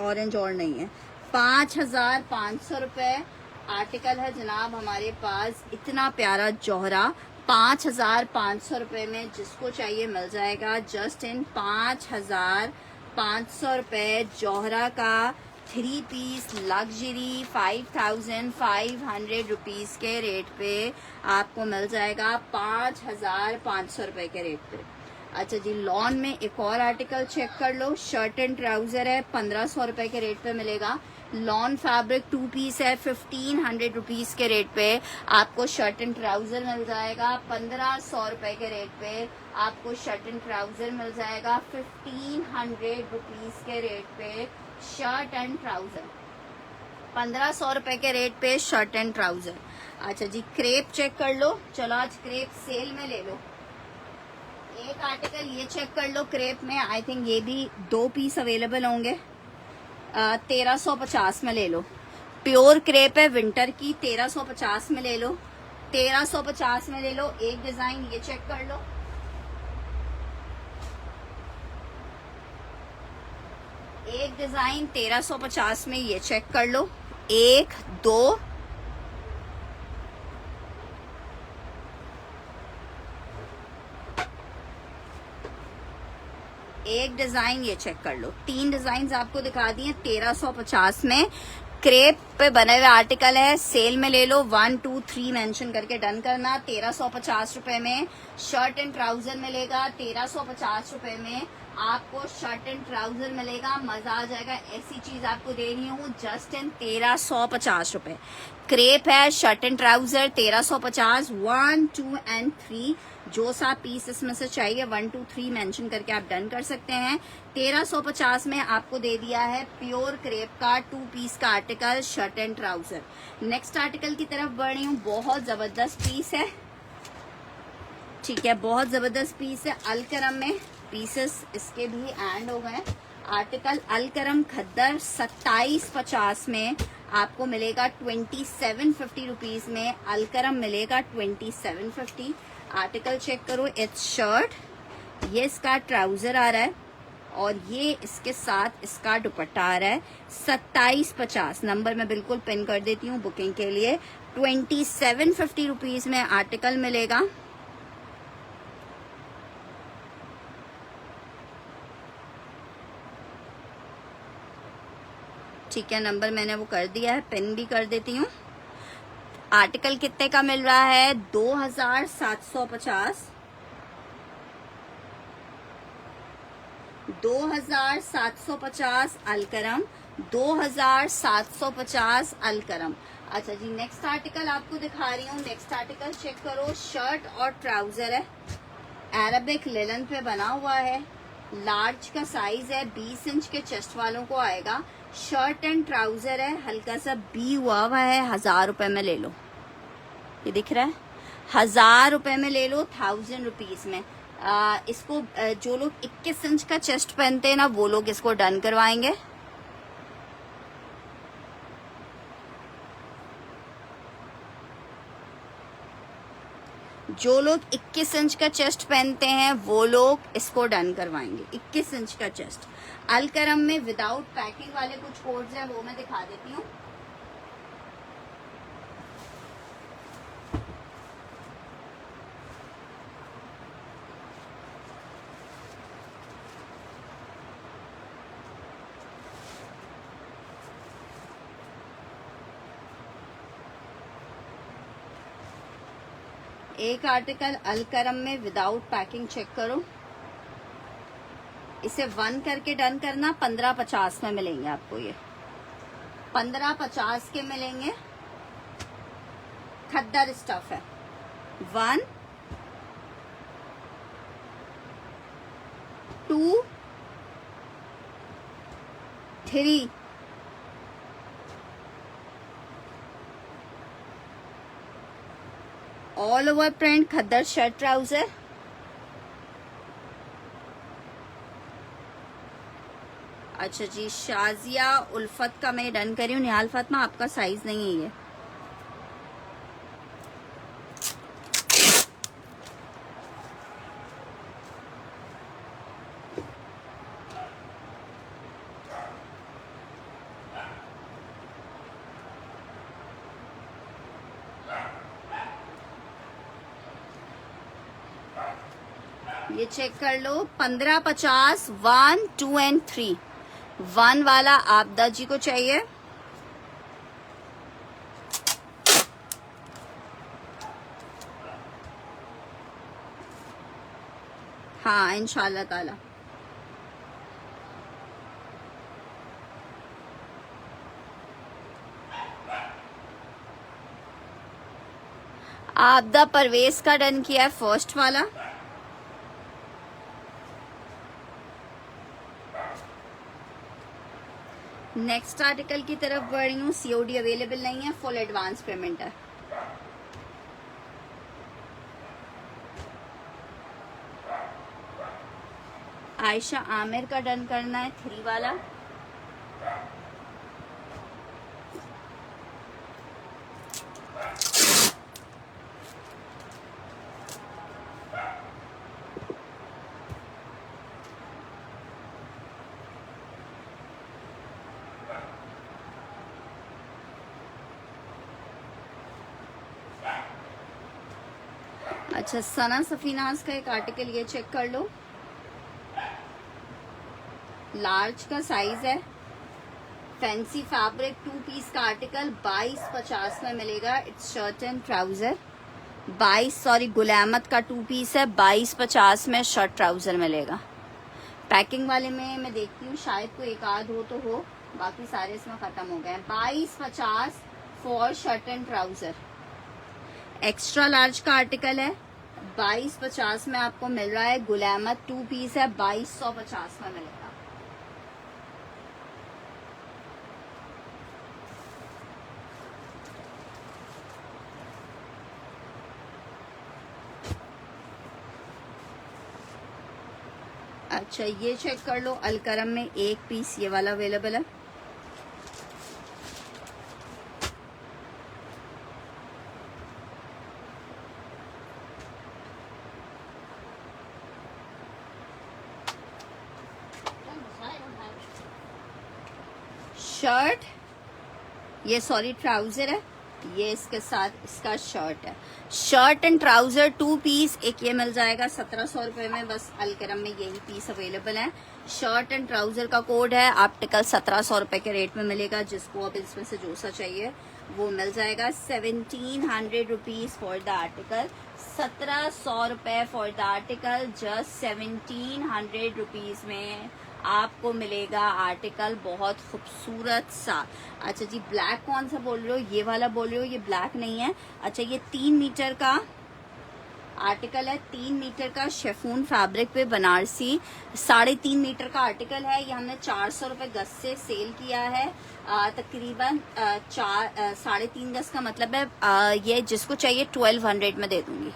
[SPEAKER 1] ऑरेंज और नहीं है। 5,500 रुपये आर्टिकल है जनाब हमारे पास। इतना प्यारा जौहरा 5,500 रुपये में जिसको चाहिए मिल जाएगा। जस्ट इन 5,500 रुपये जौहरा का 3 पीस लग्जरी 5,500 रुपीज़ के रेट पे आपको मिल जाएगा। 5,500 रुपये के रेट पे। अच्छा जी, लॉन में एक और आर्टिकल चेक कर लो। शर्ट एंड ट्राउजर है, 1,500 रुपये के रेट पे मिलेगा। लॉन फैब्रिक 2 पीस है, 1,500 रुपीज़ के रेट पे आपको शर्ट एंड ट्राउजर मिल जाएगा। 1,500 रुपये के रेट पे आपको शर्ट एंड ट्राउजर मिल जाएगा। 1,500 रुपीज़ के रेट पे शर्ट एंड ट्राउजर, 1,500 रुपये के रेट पे शर्ट एंड ट्राउजर। अच्छा जी, क्रेप चेक कर लो। चलो आज क्रेप सेल में ले लो। एक आर्टिकल ये चेक कर लो क्रेप में, आई थिंक ये भी 2 पीस अवेलेबल होंगे। 1,350 में ले लो। प्योर क्रेप है विंटर की, 1,350 में ले लो। 1,350 में ले लो। एक डिजाइन ये चेक कर लो। एक डिजाइन 1,350 में ये चेक कर लो। 1 2 एक डिजाइन ये चेक कर लो। 3 डिजाइन आपको दिखा दिए 1,350 में। क्रेप पे बने हुए आर्टिकल है, सेल में ले लो। 1 2 3 मेंशन करके डन करना। 1,350 रुपए में शर्ट एंड ट्राउजर मिलेगा। 1,350 रुपए में आपको शर्ट एंड ट्राउजर मिलेगा। मजा आ जाएगा। ऐसी चीज आपको दे रही हूँ जस्ट इन 1,350 रुपए। क्रेप है, शर्ट एंड ट्राउजर 1,350। 1 2 एंड 3 जो सा पीस इसमें से चाहिए 1 2 3 मेंशन करके आप डन कर सकते हैं। 1,350 में आपको दे दिया है प्योर क्रेप का 2 पीस का article shirt and trouser. Next article की तरफ बढ़ रही हूँ। बहुत जबरदस्त पीस है, ठीक है, बहुत जबरदस्त पीस है। अलकरम में पीसेस इसके भी एंड हो गए। आर्टिकल अलकरम खद्दर 2750 में आपको मिलेगा। 2750 रुपीज में अलकरम मिलेगा। 2750। आर्टिकल चेक करो। इट्स शर्ट, ये इसका ट्राउजर आ रहा है और ये इसके साथ इसका दुपट्टा आ रहा है। 2750 नंबर मैं बिल्कुल पिन कर देती हूँ बुकिंग के लिए। 2750 रुपीज में आर्टिकल मिलेगा। ठीक है, नंबर मैंने वो कर दिया है, पिन भी कर देती हूँ। आर्टिकल कितने का मिल रहा है? 2,750। 2,750 अलकरम। 2,750 अलकरम। अच्छा जी, नेक्स्ट आर्टिकल आपको दिखा रही हूँ। नेक्स्ट आर्टिकल चेक करो। शर्ट और ट्राउजर है, अरेबिक लिनन पे बना हुआ है। लार्ज का साइज है, 20 इंच के चेस्ट वालों को आएगा। शर्ट एंड ट्राउजर है, हल्का सा बी हुआ है। 1,000 रुपए में ले लो। ये दिख रहा है, 1,000 रुपए में ले लो। 1,000 रुपीज में इसको जो लोग 21 इंच का चेस्ट पहनते हैं ना, वो लोग इसको डन करवाएंगे। जो लोग 21 इंच का चेस्ट पहनते हैं वो लोग इसको डन करवाएंगे। 21 इंच का चेस्ट। अलकरम में विदाउट पैकिंग वाले कुछ कोड्स हैं, वो मैं दिखा देती हूँ। एक आर्टिकल अलकरम में विदाउट पैकिंग चेक करो। इसे 1 करके डन करना। 1550 में मिलेंगे आपको। ये 1550 के मिलेंगे। खद्दर स्टफ है। 1 2 3 ऑल ओवर प्रिंट खद्दर शर्ट ट्राउजर। अच्छा जी, शाजिया उल्फत का मैं डन करी हूँ। निहाल फातिमा आपका साइज नहीं है ये। ये चेक कर लो 1550 1 2 एंड 3। 1 वाला आपदा जी को चाहिए, हाँ इंशाल्लाह ताला। आपदा परवेज का डन किया है फर्स्ट वाला। नेक्स्ट आर्टिकल की तरफ बढ़ रही हूँ। सीओडी अवेलेबल नहीं है, फुल एडवांस पेमेंट है। आयशा आमिर का डन करना है 3 वाला। अच्छा, सना सफीनाज का एक आर्टिकल ये चेक कर लो। लार्ज का साइज है, फैंसी फैब्रिक 2 पीस का आर्टिकल 2250 में मिलेगा। It's shirt and trouser. 22 गुलामत का 2 पीस है, 2250 में शर्ट ट्राउजर मिलेगा। पैकिंग वाले में मैं देखती हूँ शायद कोई एक आध हो तो हो, बाकी सारे इसमें खत्म हो गए हैं। 2250 for shirt and trouser. Extra large का आर्टिकल है, 2250 में आपको मिल रहा है। गुलामत 2 पीस है, 2250 में मिलेगा। अच्छा, ये चेक कर लो। अलकरम में 1 पीस ये वाला अवेलेबल है। शर्ट, ये ट्राउजर है, ये इसके साथ इसका शर्ट है। शर्ट एंड ट्राउजर 2 पीस एक ये मिल जाएगा 1700 रुपए में। बस अलकरम में यही पीस अवेलेबल है। शर्ट एंड ट्राउजर का कोड है, आर्टिकल 1700 रुपए के रेट में मिलेगा। जिसको अब इसमें से जो सा चाहिए वो मिल जाएगा। 1700 रुपीज फॉर द आर्टिकल। 1700 रुपए for the article. Just 1700 rupees में आपको मिलेगा आर्टिकल, बहुत खूबसूरत सा। अच्छा जी, ब्लैक कौन सा बोल रहे हो? ये वाला बोल रहे हो? ये ब्लैक नहीं है। अच्छा, ये 3 मीटर का आर्टिकल है। 3 मीटर का शेफून फैब्रिक पे बनारसी 3.5 मीटर का आर्टिकल है। ये हमने 400 रुपए गज से सेल किया है। तकरीबन 3.5 गज का मतलब है। ये जिसको चाहिए 1200 में दे दूंगी।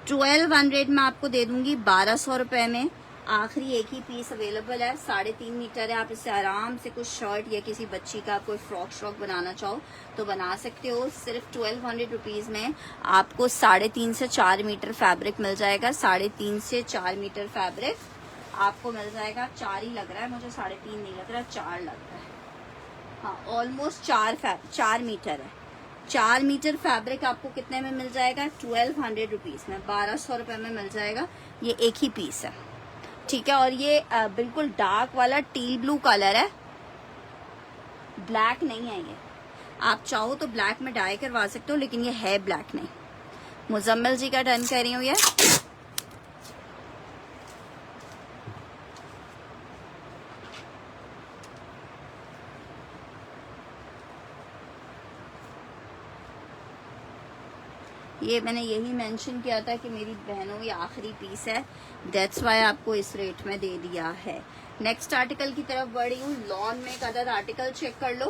[SPEAKER 1] 1200 में आपको दे दूंगी 1200 रुपए में। आखिरी एक ही पीस अवेलेबल है, 3.5 मीटर है। आप इससे आराम से कुछ शर्ट या किसी बच्ची का कोई फ्रॉक श्रॉक बनाना चाहो तो बना सकते हो। सिर्फ 1200 रुपीज में आपको 3.5 से 4 मीटर फैब्रिक मिल जाएगा। 3.5 से 4 मीटर फैब्रिक आपको मिल जाएगा। 4 ही लग रहा है मुझे, 3.5 नहीं लग रहा, 4 लग रहा है। हाँ, ऑलमोस्ट 4 मीटर है। 4 मीटर फैब्रिक आपको कितने में मिल जाएगा? 1200 रुपीज में, 1200 रुपए में मिल जाएगा। ये एक ही पीस है, ठीक है। और ये बिल्कुल डार्क वाला टील ब्लू कलर है, ब्लैक नहीं है। ये आप चाहो तो ब्लैक में डाई करवा सकते हो, लेकिन ये है ब्लैक नहीं। मुजम्मिल जी का डन कर रही हूँ ये। ये मैंने यही मेंशन किया था कि मेरी बहनों ये आखिरी पीस है, दैट्स वाई आपको इस रेट में दे दिया है। नेक्स्ट आर्टिकल की तरफ बढ़ी हूँ। लॉन में एक अदर आर्टिकल चेक कर लो।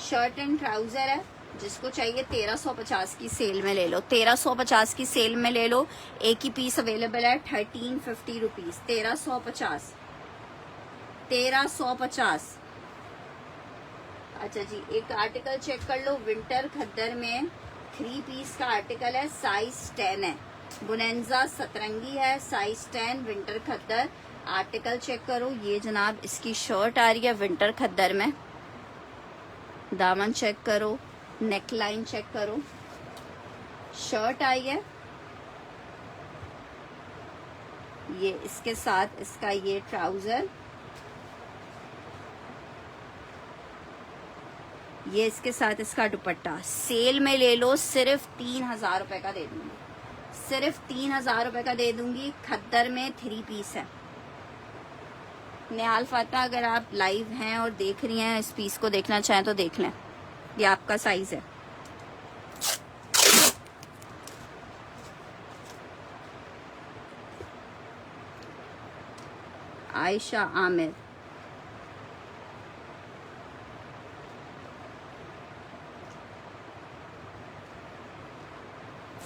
[SPEAKER 1] शर्ट एंड ट्राउजर है, जिसको चाहिए 1350 की सेल में ले लो। 1350 की सेल में ले लो। एक ही पीस अवेलेबल है, 1350 रुपीज। 1350। अच्छा जी, एक आर्टिकल चेक कर लो। विंटर खद्दर में 3 पीस का आर्टिकल है, साइज 10 है। बुनेंजा सतरंगी है, साइज 10, विंटर खद्दर। आर्टिकल चेक करो। ये जनाब इसकी शर्ट आ रही है विंटर खद्दर में। दामन चेक करो, नेक लाइन चेक करो। शर्ट आई है, ये इसके साथ इसका ये ट्राउजर, ये इसके साथ इसका दुपट्टा। सेल में ले लो, सिर्फ 3,000 रुपए का दे दूंगी, सिर्फ 3,000 रुपए का दे दूंगी। खद्दर में 3 पीस है। निहाल फातिमा, अगर आप लाइव हैं और देख रही हैं, इस पीस को देखना चाहें तो देख लें, ये आपका साइज है। आयशा आमिर,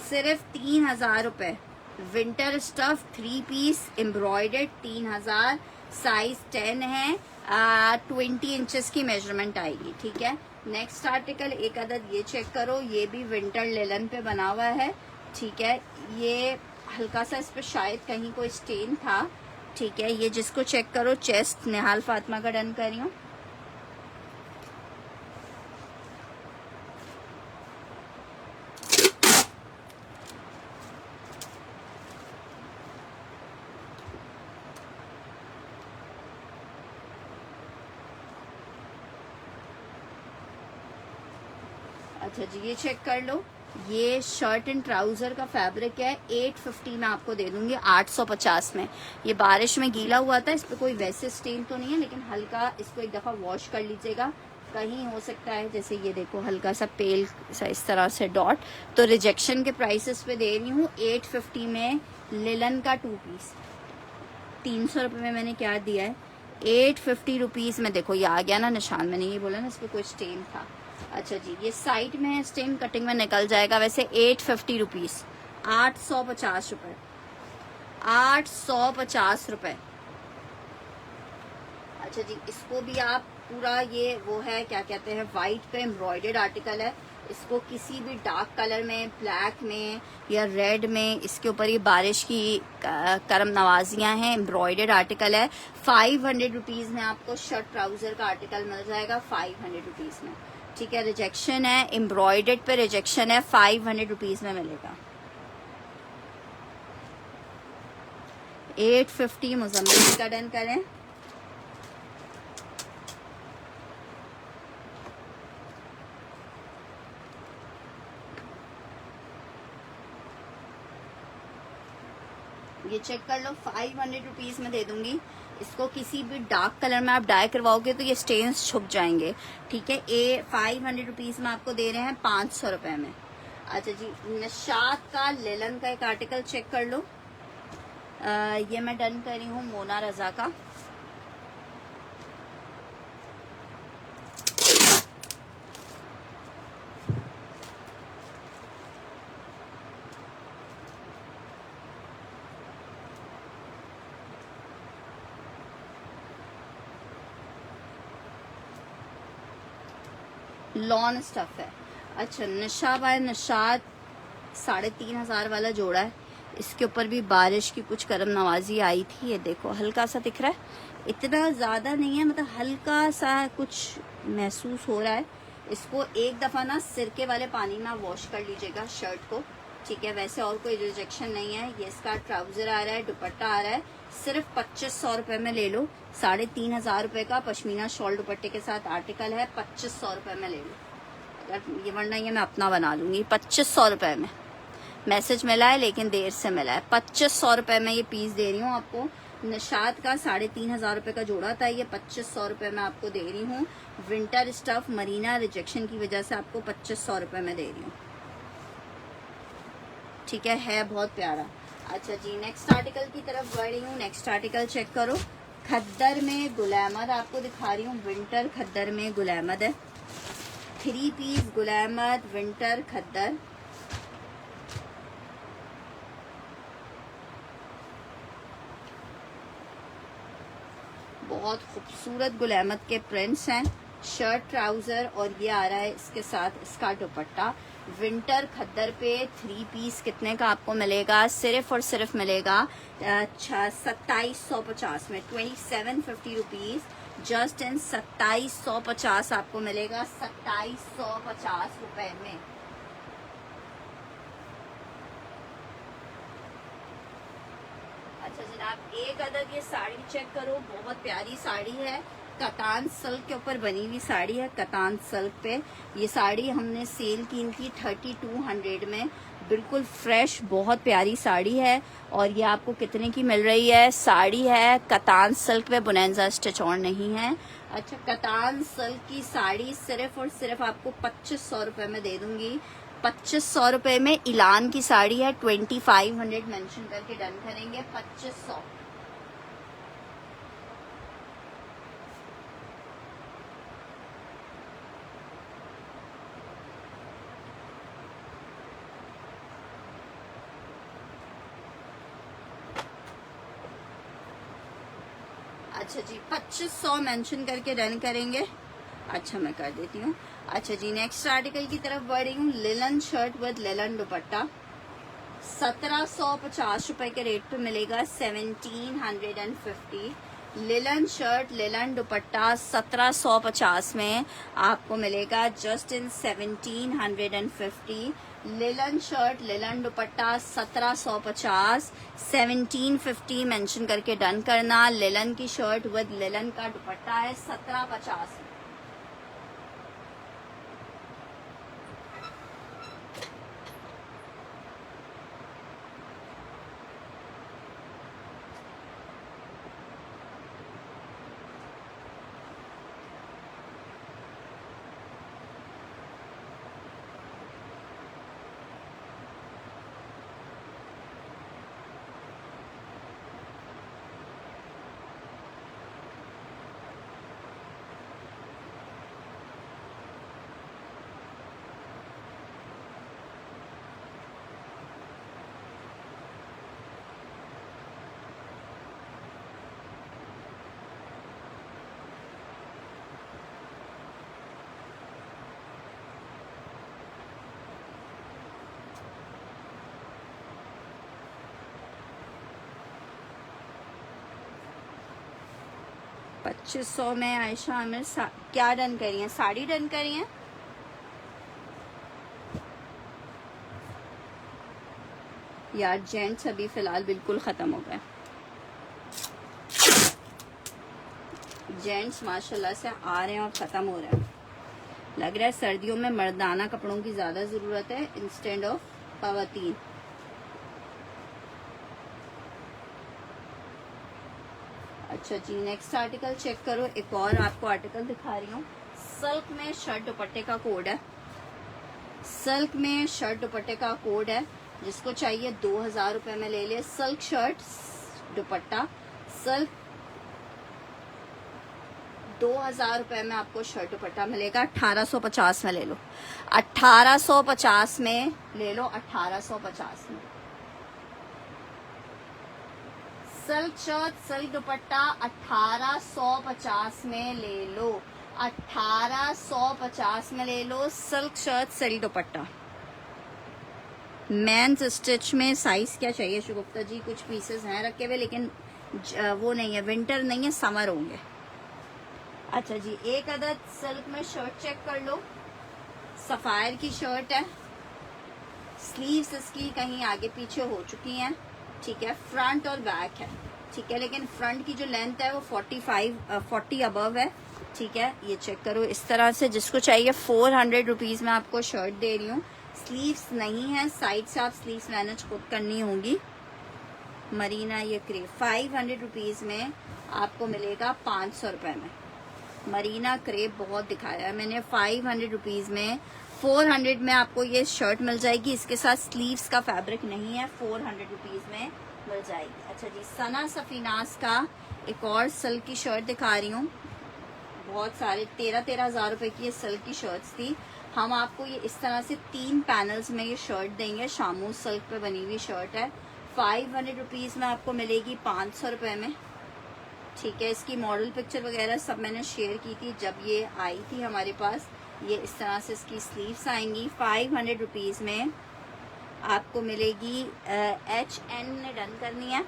[SPEAKER 1] सिर्फ 3,000 रुपए। Winter stuff 3 piece embroidered, 3,000, size 10 है, 20 इंचेस की मेजरमेंट आएगी। ठीक है, नेक्स्ट आर्टिकल एक अदद ये चेक करो, ये भी विंटर लेलन पे बना हुआ है। ठीक है, ये हल्का सा इस पे शायद कहीं कोई स्टेन था। ठीक है, ये जिसको चेक करो, चेस्ट निहाल फातिमा का डन कर रही हूँ। अच्छा जी, ये चेक कर लो, ये शर्ट एंड ट्राउजर का फैब्रिक है। 850 में आपको दे दूंगी, 850 में। ये बारिश में गीला हुआ था, इस पे कोई वैसे स्टेन तो नहीं है, लेकिन हल्का इसको एक दफा वॉश कर लीजिएगा। कहीं हो सकता है, जैसे ये देखो हल्का सा पेल सा इस तरह से डॉट, तो रिजेक्शन के प्राइसेस पे दे रही हूँ। 850 में लिलन का 2 पीस, 300 रुपये में मैंने क्या दिया है, 850 रुपीज में। देखो ये आ गया ना निशान, मैंने ये बोला ना इस पे कोई स्टेन था। अच्छा जी, ये साइड में है, स्टेन कटिंग में निकल जाएगा। वैसे 850 रुपीज, 850 रुपए, 850 रुपए। अच्छा जी, इसको भी आप पूरा, ये वो है क्या कहते हैं, व्हाइट पे एम्ब्रॉयडर्ड आर्टिकल है। इसको किसी भी डार्क कलर में, ब्लैक में या रेड में, इसके ऊपर ये बारिश की करम नवाजियां हैं, एम्ब्रॉयडर्ड आर्टिकल है। 500 रुपीज में आपको शर्ट ट्राउजर का आर्टिकल मिल जाएगा, 500 रुपीज में। ठीक है, रिजेक्शन है, एम्ब्रॉयडर्ड पे रिजेक्शन है, 500 रुपीज में मिलेगा। 850 मुजम्मिल का डन करें। ये चेक कर लो, 500 रुपीज में दे दूंगी। इसको किसी भी डार्क कलर में आप डाई करवाओगे तो ये स्टेन्स छुप जाएंगे। ठीक है, 500 रुपीज में आपको दे रहे हैं, 500 रुपए में। अच्छा जी, निशात का लेलन का एक आर्टिकल चेक कर लो। ये मैं डन कर रही हूँ मोना रजा का। लॉन स्टफ है। अच्छा, निशा बाय निशात 3,500 वाला जोड़ा है। इसके ऊपर भी बारिश की कुछ करम नवाजी आई थी। ये देखो हल्का सा दिख रहा है, इतना ज्यादा नहीं है, मतलब हल्का सा कुछ महसूस हो रहा है। इसको एक दफा ना सिरके वाले पानी में वॉश कर लीजिएगा शर्ट को। ठीक है, वैसे और कोई रिजेक्शन नहीं है। ये इसका ट्राउजर आ रहा है, दुपट्टा आ रहा है, सिर्फ 2500 रुपए में ले लो। 3,500 रुपए का पश्मीना शॉल दुपट्टे के साथ आर्टिकल है, 2500 रुपए में ले लो। अगर ये, वरना ये मैं अपना बना लूंगी। 2500 रुपए में मैसेज मिला है, लेकिन देर से मिला है। 2500 रुपए में ये पीस दे रही हूँ आपको। निशात का 3,500 रुपए का जोड़ा था, ये 2500 रुपए में आपको दे रही हूँ। विंटर स्टफ मरीना रिजेक्शन की वजह से आपको 2500 रुपए में दे रही हूँ। ठीक है बहुत प्यारा। अच्छा जी, नेक्स्ट आर्टिकल की तरफ बढ़ रही हूँ। नेक्स्ट आर्टिकल चेक करो, खद्दर में गुल अहमद आपको दिखा रही हूँ। विंटर खद्दर में गुल अहमद है, 3 पीस गुल अहमद विंटर खद्दर। बहुत खूबसूरत गुल अहमद के प्रिंट्स हैं। शर्ट ट्राउजर और ये आ रहा है इसके साथ इसका दुपट्टा। विंटर खद्दर पे 3 पीस कितने का आपको मिलेगा, सिर्फ और सिर्फ मिलेगा 2750 में, 2750 रुपीज जस्ट इन 2750 आपको मिलेगा, 2750 रुपए में। अच्छा जनाब, ये साड़ी चेक करो, बहुत प्यारी साड़ी है, कतान सिल्क के ऊपर बनी हुई साड़ी है, कतान सिल्क पे। ये साड़ी हमने सेल की थी 3200 में, बिल्कुल फ्रेश, बहुत प्यारी साड़ी है। और ये आपको कितने की मिल रही है? साड़ी है कतान सिल्क पे, बुनेंजा स्टिच और नहीं है। अच्छा, कतान सिल्क की साड़ी सिर्फ और सिर्फ आपको 2500 रुपये में दे दूंगी। 2500 रुपये में इलान की साड़ी है, 2500 मेंशन करके डन करेंगे, 2500। अच्छा जी, 2500 मेंशन करके डन करेंगे। अच्छा, मैं कर देती हूँ। अच्छा जी, नेक्स्ट आर्टिकल की तरफ बढ़ रही हूँ। लिलन शर्ट विद लिलन दुपट्टा, 1750 रुपए के रेट पे मिलेगा, 1750। लिलन शर्ट लिलन दुपट्टा 1750 में आपको मिलेगा, just in 1750। Linen shirt linen dupatta 1750, 1750 mention करके डन करना। लिलन की शर्ट विद लिलन का दुपट्टा है 1750 में। $2500 में आयशा आमिर क्या डन करी है? साड़ी डन करी है। यार जेंट्स अभी फिलहाल बिल्कुल खत्म हो गए। जेंट्स माशाल्लाह से आ रहे हैं और खत्म हो रहे हैं। लग रहा है सर्दियों में मर्दाना कपड़ों की ज्यादा जरूरत है इंस्टेड ऑफ खवातीन। अच्छा जी, नेक्स्ट आर्टिकल चेक करो। एक और आपको आर्टिकल दिखा रही हूँ। सिल्क में शर्ट दुपट्टे का कोड है, सिल्क में शर्ट दुपट्टे का कोड है। जिसको चाहिए 2000 रुपए में ले ले। सिल्क शर्ट दुपट्टा, सिल्क 2000 रुपए में आपको शर्ट दुपट्टा मिलेगा। 1850 में ले लो, 1850 में ले लो, 1850 में। सिल्क शर्ट सिल्क दुपट्टा 1850 में ले लो, 1850 में ले लो। Silk shirt silk dupatta men's stitch में। साइज क्या चाहिए शुगुफ्ता जी? कुछ पीसेस हैं रखे हुए, लेकिन वो नहीं है, विंटर नहीं है, समर होंगे। अच्छा जी, एक अदद सिल्क में शर्ट चेक कर लो। सफायर की शर्ट है, स्लीव्स इसकी कहीं आगे पीछे हो चुकी हैं, ठीक है। फ्रंट और बैक है, ठीक है, लेकिन फ्रंट की जो लेंथ है वो 40 अबव है, ठीक है। ये चेक करो इस तरह से। जिसको चाहिए 400 रुपीज में आपको शर्ट दे रही हूँ। स्लीव्स नहीं है, साइड से आप स्लीव्स मैनेज खुद करनी होगी। मरीना ये क्रेप 500 रुपीज में आपको मिलेगा, 500 रुपए में। मरीना क्रेप बहुत दिखाया है मैंने। 500 रुपीज में 400 में आपको ये शर्ट मिल जाएगी। इसके साथ स्लीव्स का फैब्रिक नहीं है, 400 रुपीज में मिल जाएगी। अच्छा जी, सना सफीनास का एक और सिल्क की शर्ट दिखा रही हूँ। बहुत सारे 13 हजार रुपए की ये सिल्क की शर्ट्स थी। हम आपको ये इस तरह से 3 पैनल्स में ये शर्ट देंगे। शामू सिल्क पे बनी हुई शर्ट है। 500 रुपीज में आपको मिलेगी, 500 रुपए में, ठीक है। इसकी मॉडल पिक्चर वगैरह सब मैंने शेयर की थी जब ये आई थी हमारे पास। ये इस तरह से इसकी स्लीव्स आएंगी। 500 रुपीज में आपको मिलेगी। HN ने डन करनी है।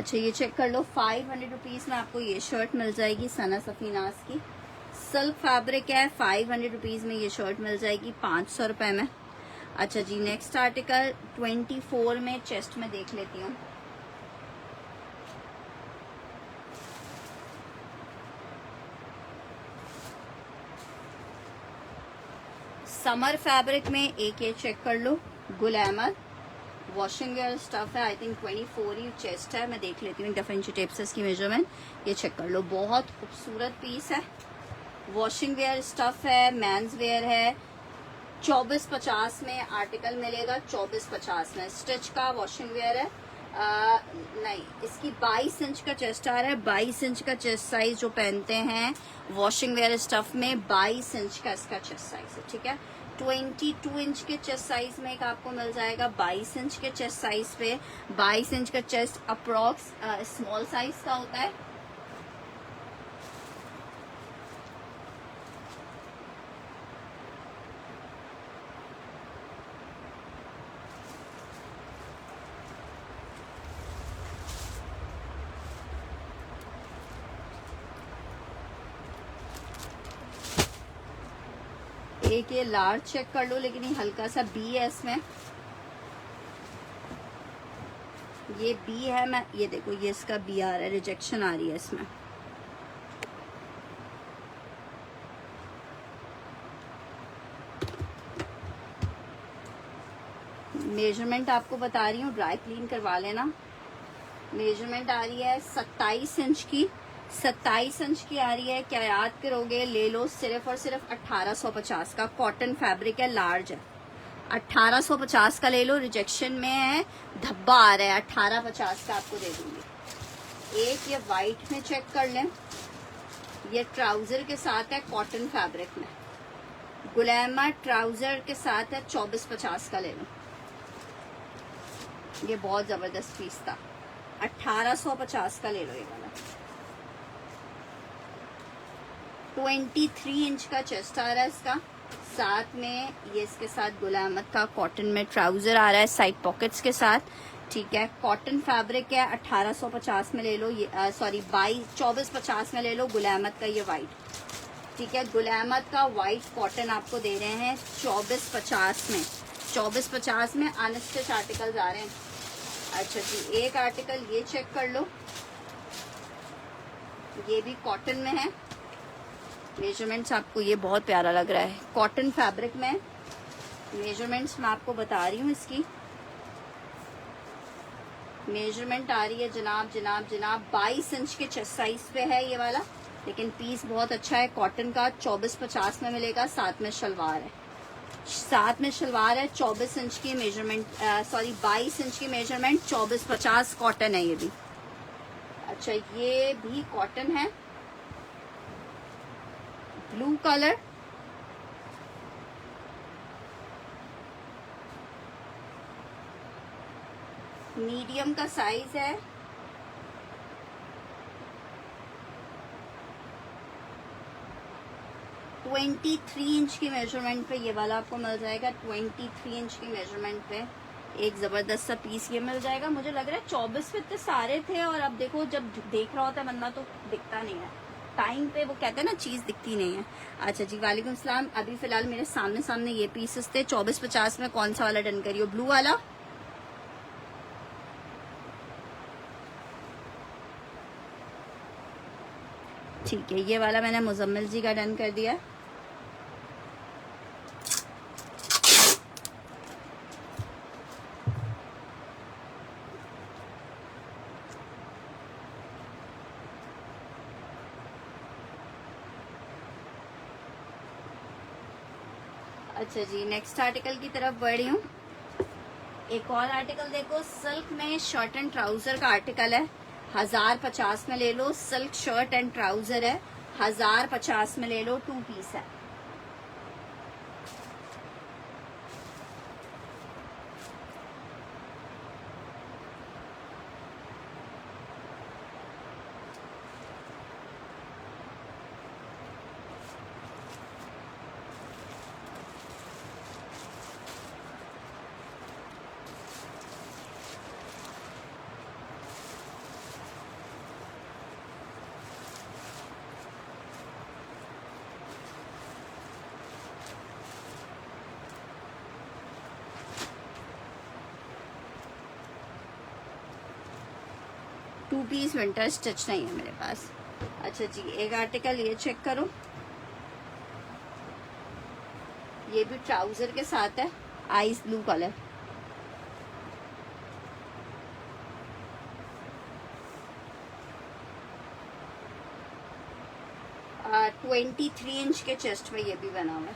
[SPEAKER 1] अच्छा ये चेक कर लो, 500 रुपीज़ में आपको ये शर्ट मिल जाएगी सना सफीनास की। सिल्क फैब्रिक है, 500 रुपीज़ में ये शर्ट मिल जाएगी 500 रुपये में। अच्छा जी नेक्स्ट आर्टिकल 24 में चेस्ट में देख लेती हूँ। समर फैब्रिक में एक ये चेक कर लो, Gul Ahmed washing where stuff है। आई थिंक 24 ही चेस्ट है, मैं देख लेती हूँ डिफरेंट टेप्स इसकी मेजरमेंट। ये चेक कर लो, बहुत खूबसूरत पीस है, वॉशिंग वेयर स्टफ है, मेंस वेयर है। 2450 में आर्टिकल मिलेगा, 2450 में स्टिच का वॉशिंग वेयर है। नहीं, इसकी 22 इंच का चेस्ट आ रहा है, 22 इंच का चेस्ट साइज जो पहनते हैं वॉशिंग वेयर स्टफ में, 22 इंच का इसका चेस्ट साइज है। ठीक है, 22 इंच के चेस्ट साइज में एक आपको मिल जाएगा 22 इंच के चेस्ट साइज पे। 22 इंच का चेस्ट अप्रोक्स स्मॉल साइज का होता है। एक ये लार्ज चेक कर लो, लेकिन ये हल्का सा बी है इसमें, ये बी है। मैं ये देखो, ये इसका बी आ रहा है, रिजेक्शन आ रही है इसमें। मेजरमेंट आपको बता रही हूँ, ड्राई क्लीन करवा लेना। मेजरमेंट आ रही है 27 इंच की, 27 इंच की आ रही है। क्या याद करोगे, ले लो सिर्फ और सिर्फ 1850 का। कॉटन फैब्रिक है, लार्ज है, 1850 का ले लो। रिजेक्शन में है, धब्बा आ रहा है, 1850 का आपको दे दूंगी। एक ये वाइट में चेक कर लें, ये ट्राउजर के साथ है, कॉटन फैब्रिक में, गुलैमा ट्राउजर के साथ है, 2450 का ले लो। ये बहुत जबरदस्त पीस था, 1850 का ले लो ये वाला। 23 इंच का चेस्ट आ रहा है इसका, साथ में ये इसके साथ गुल अहमद का कॉटन में ट्राउजर आ रहा है साइड पॉकेट्स के साथ। ठीक है, कॉटन फैब्रिक है, 1850 में ले लो ये, सॉरी 2450 में ले लो गुल अहमद का ये वाइट। ठीक है, गुल अहमद का वाइट कॉटन आपको दे रहे हैं 2450 में। 2450 में अनस्टिच आर्टिकल्स आ रहे हैं। अच्छा जी, एक आर्टिकल ये चेक कर लो, ये भी कॉटन में है। मेजरमेंट्स आपको ये बहुत प्यारा लग रहा है, कॉटन फैब्रिक में। मेजरमेंट्स मैं आपको बता रही हूँ, इसकी मेजरमेंट आ रही है जनाब 22 इंच के चेस्ट साइज पे है ये वाला, लेकिन पीस बहुत अच्छा है, कॉटन का। 2450 में मिलेगा, साथ में शलवार है, साथ में शलवार है। 24 इंच की मेजरमेंट, सॉरी 22 इंच की मेजरमेंट, 2450 कॉटन है ये भी। अच्छा ये भी कॉटन है, ब्लू कलर, मीडियम का साइज है। ट्वेंटी 23 इंच की मेजरमेंट पे ये वाला आपको मिल जाएगा। 23 इंच की मेजरमेंट पे एक जबरदस्त सा पीस ये मिल जाएगा। मुझे लग रहा है 24 पे इतने सारे थे, और अब देखो जब देख रहा होता है बंदा तो दिखता नहीं है, टाइम पे वो कहते हैं ना चीज दिखती नहीं है। अच्छा जी, वालेकुम सलाम। अभी फिलहाल मेरे सामने ये पीसेस थे 2450 में। कौन सा वाला डन करियो, ब्लू वाला? ठीक है, ये वाला मैंने मुजम्मिल जी का डन कर दिया। अच्छा जी, नेक्स्ट आर्टिकल की तरफ बढ़ रही हूँ। एक और आर्टिकल देखो, सिल्क में शर्ट एंड ट्राउजर का आर्टिकल है, 1050 में ले लो। सिल्क शर्ट एंड ट्राउजर है, 1050 में ले लो, 2 पीस है। 2 पीस विंटर स्टिच नहीं है मेरे पास। अच्छा जी, एक आर्टिकल ये चेक करो, ये भी ट्राउजर के साथ है, आइस ब्लू कलर। आ, 23 इंच के चेस्ट में ये भी बना हुआ है,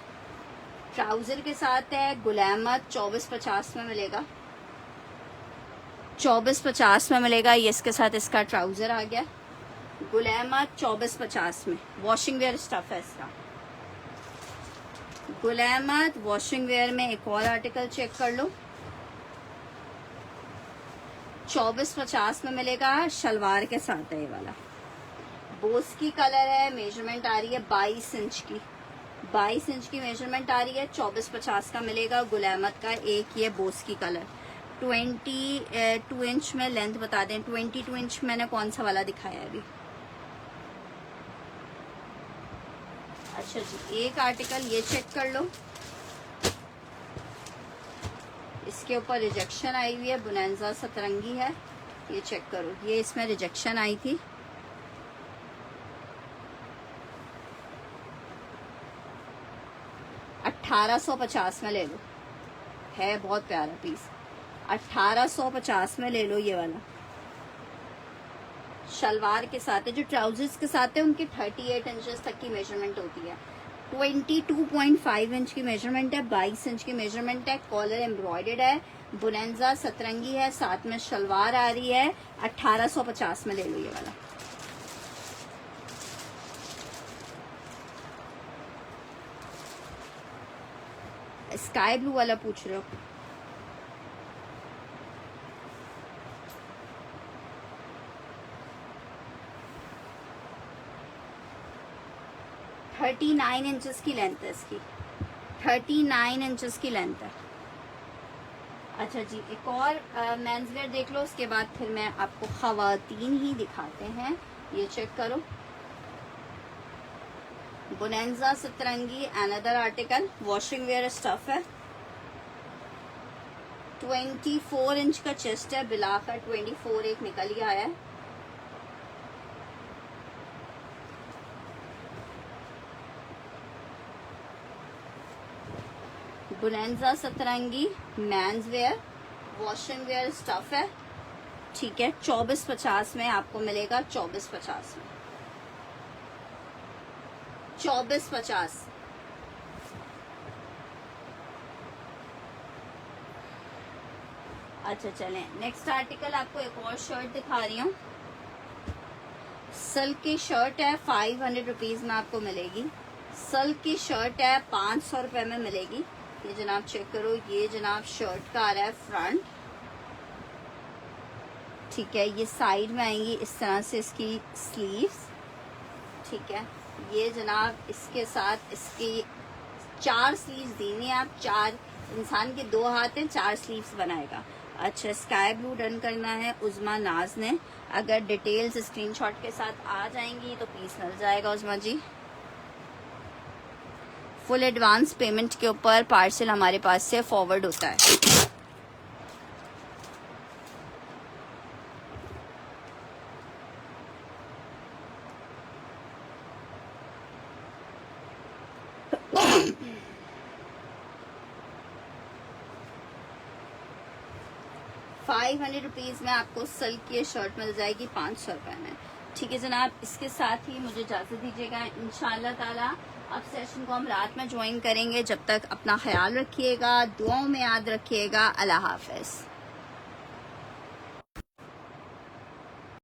[SPEAKER 1] ट्राउजर के साथ है। गुलामत 2450 में मिलेगा, 2450 में मिलेगा। ये इसके साथ इसका ट्राउजर आ गया। गुलामत 2450 में, वॉशिंग वेयर स्टफ है इसका। गुलामत वॉशिंग वेयर में एक और आर्टिकल चेक कर लो, 2450 में मिलेगा, शलवार के साथ है ये वाला। बोस की कलर है, मेजरमेंट आ रही है 22 इंच की, 22 इंच की मेजरमेंट आ रही है, 2450 का मिलेगा। गुलामत का एक ये बोस की कलर, 22 इंच में लेंथ बता दें, 22 इंच मैंने कौन सा वाला दिखाया है अभी। अच्छा जी, एक आर्टिकल ये चेक कर लो, इसके ऊपर रिजेक्शन आई हुई है, बोनांजा सतरंगी है, ये चेक करो, ये इसमें रिजेक्शन आई थी। $1850 में ले लो, है बहुत प्यारा पीस, 1850 में ले लो ये वाला। शलवार के साथ है, जो ट्राउजर्स के साथ है उनकी 38 इंचेस तक की मेजरमेंट होती है, 22.5 इंच की मेजरमेंट है, 22 इंच की मेजरमेंट है, कॉलर एम्ब्रॉयडर्ड है, बोनांजा सतरंगी है, साथ में शलवार आ रही है। 1850 में ले लो ये वाला। स्काई ब्लू वाला पूछ रहे हो, थर्टी 39 इंचेस की लेंथ है इसकी, 39 इंचेस की लेंथ है। अच्छा जी, एक और मेंस वेयर देख लो, उसके बाद फिर मैं आपको खवातीन ही दिखाते हैं। ये चेक करो, बोनांजा सतरंगी, another article, washing where stuff है, 24 इंच का चेस्ट है, बिलाकर 24 एक निकल ही आया है। बोनांजा सतरंगी men's wear, washing where stuff है, ठीक है। 2450 में आपको मिलेगा, 2450 में, 2450। अच्छा चलें, नेक्स्ट आर्टिकल आपको एक और शर्ट दिखा रही हूँ। सिल्क की शर्ट है, 500 रुपीज में आपको मिलेगी। सिल्क की शर्ट है, 500 रुपए में मिलेगी। ये जनाब चेक करो, ये जनाब शर्ट का आ रहा है फ्रंट, ठीक है। ये साइड में आएंगी इस तरह से इसकी स्लीव्स, ठीक है। ये जनाब इसके साथ इसकी 4 स्लीव्स देनी है आप, 4 इंसान के 2 हाथ हैं, 4 स्लीव्स बनाएगा। अच्छा, स्काई ब्लू डन करना है उज़मा नाज ने। अगर डिटेल्स स्क्रीनशॉट के साथ आ जाएंगी तो पीस मिल जाएगा उज़मा जी। फुल एडवांस पेमेंट के ऊपर पार्सल हमारे पास से फॉरवर्ड होता है। ₹500 में आपको सिल्क की शर्ट मिल जाएगी 500 रुपए में, ठीक है जनाब। इसके साथ ही मुझे इजाजत दीजिएगा, इंशाल्लाह ताला अब सेशन को हम रात में ज्वाइन करेंगे। जब तक अपना ख्याल रखिएगा, दुआओं में याद रखिएगा। अल्लाह हाफिज।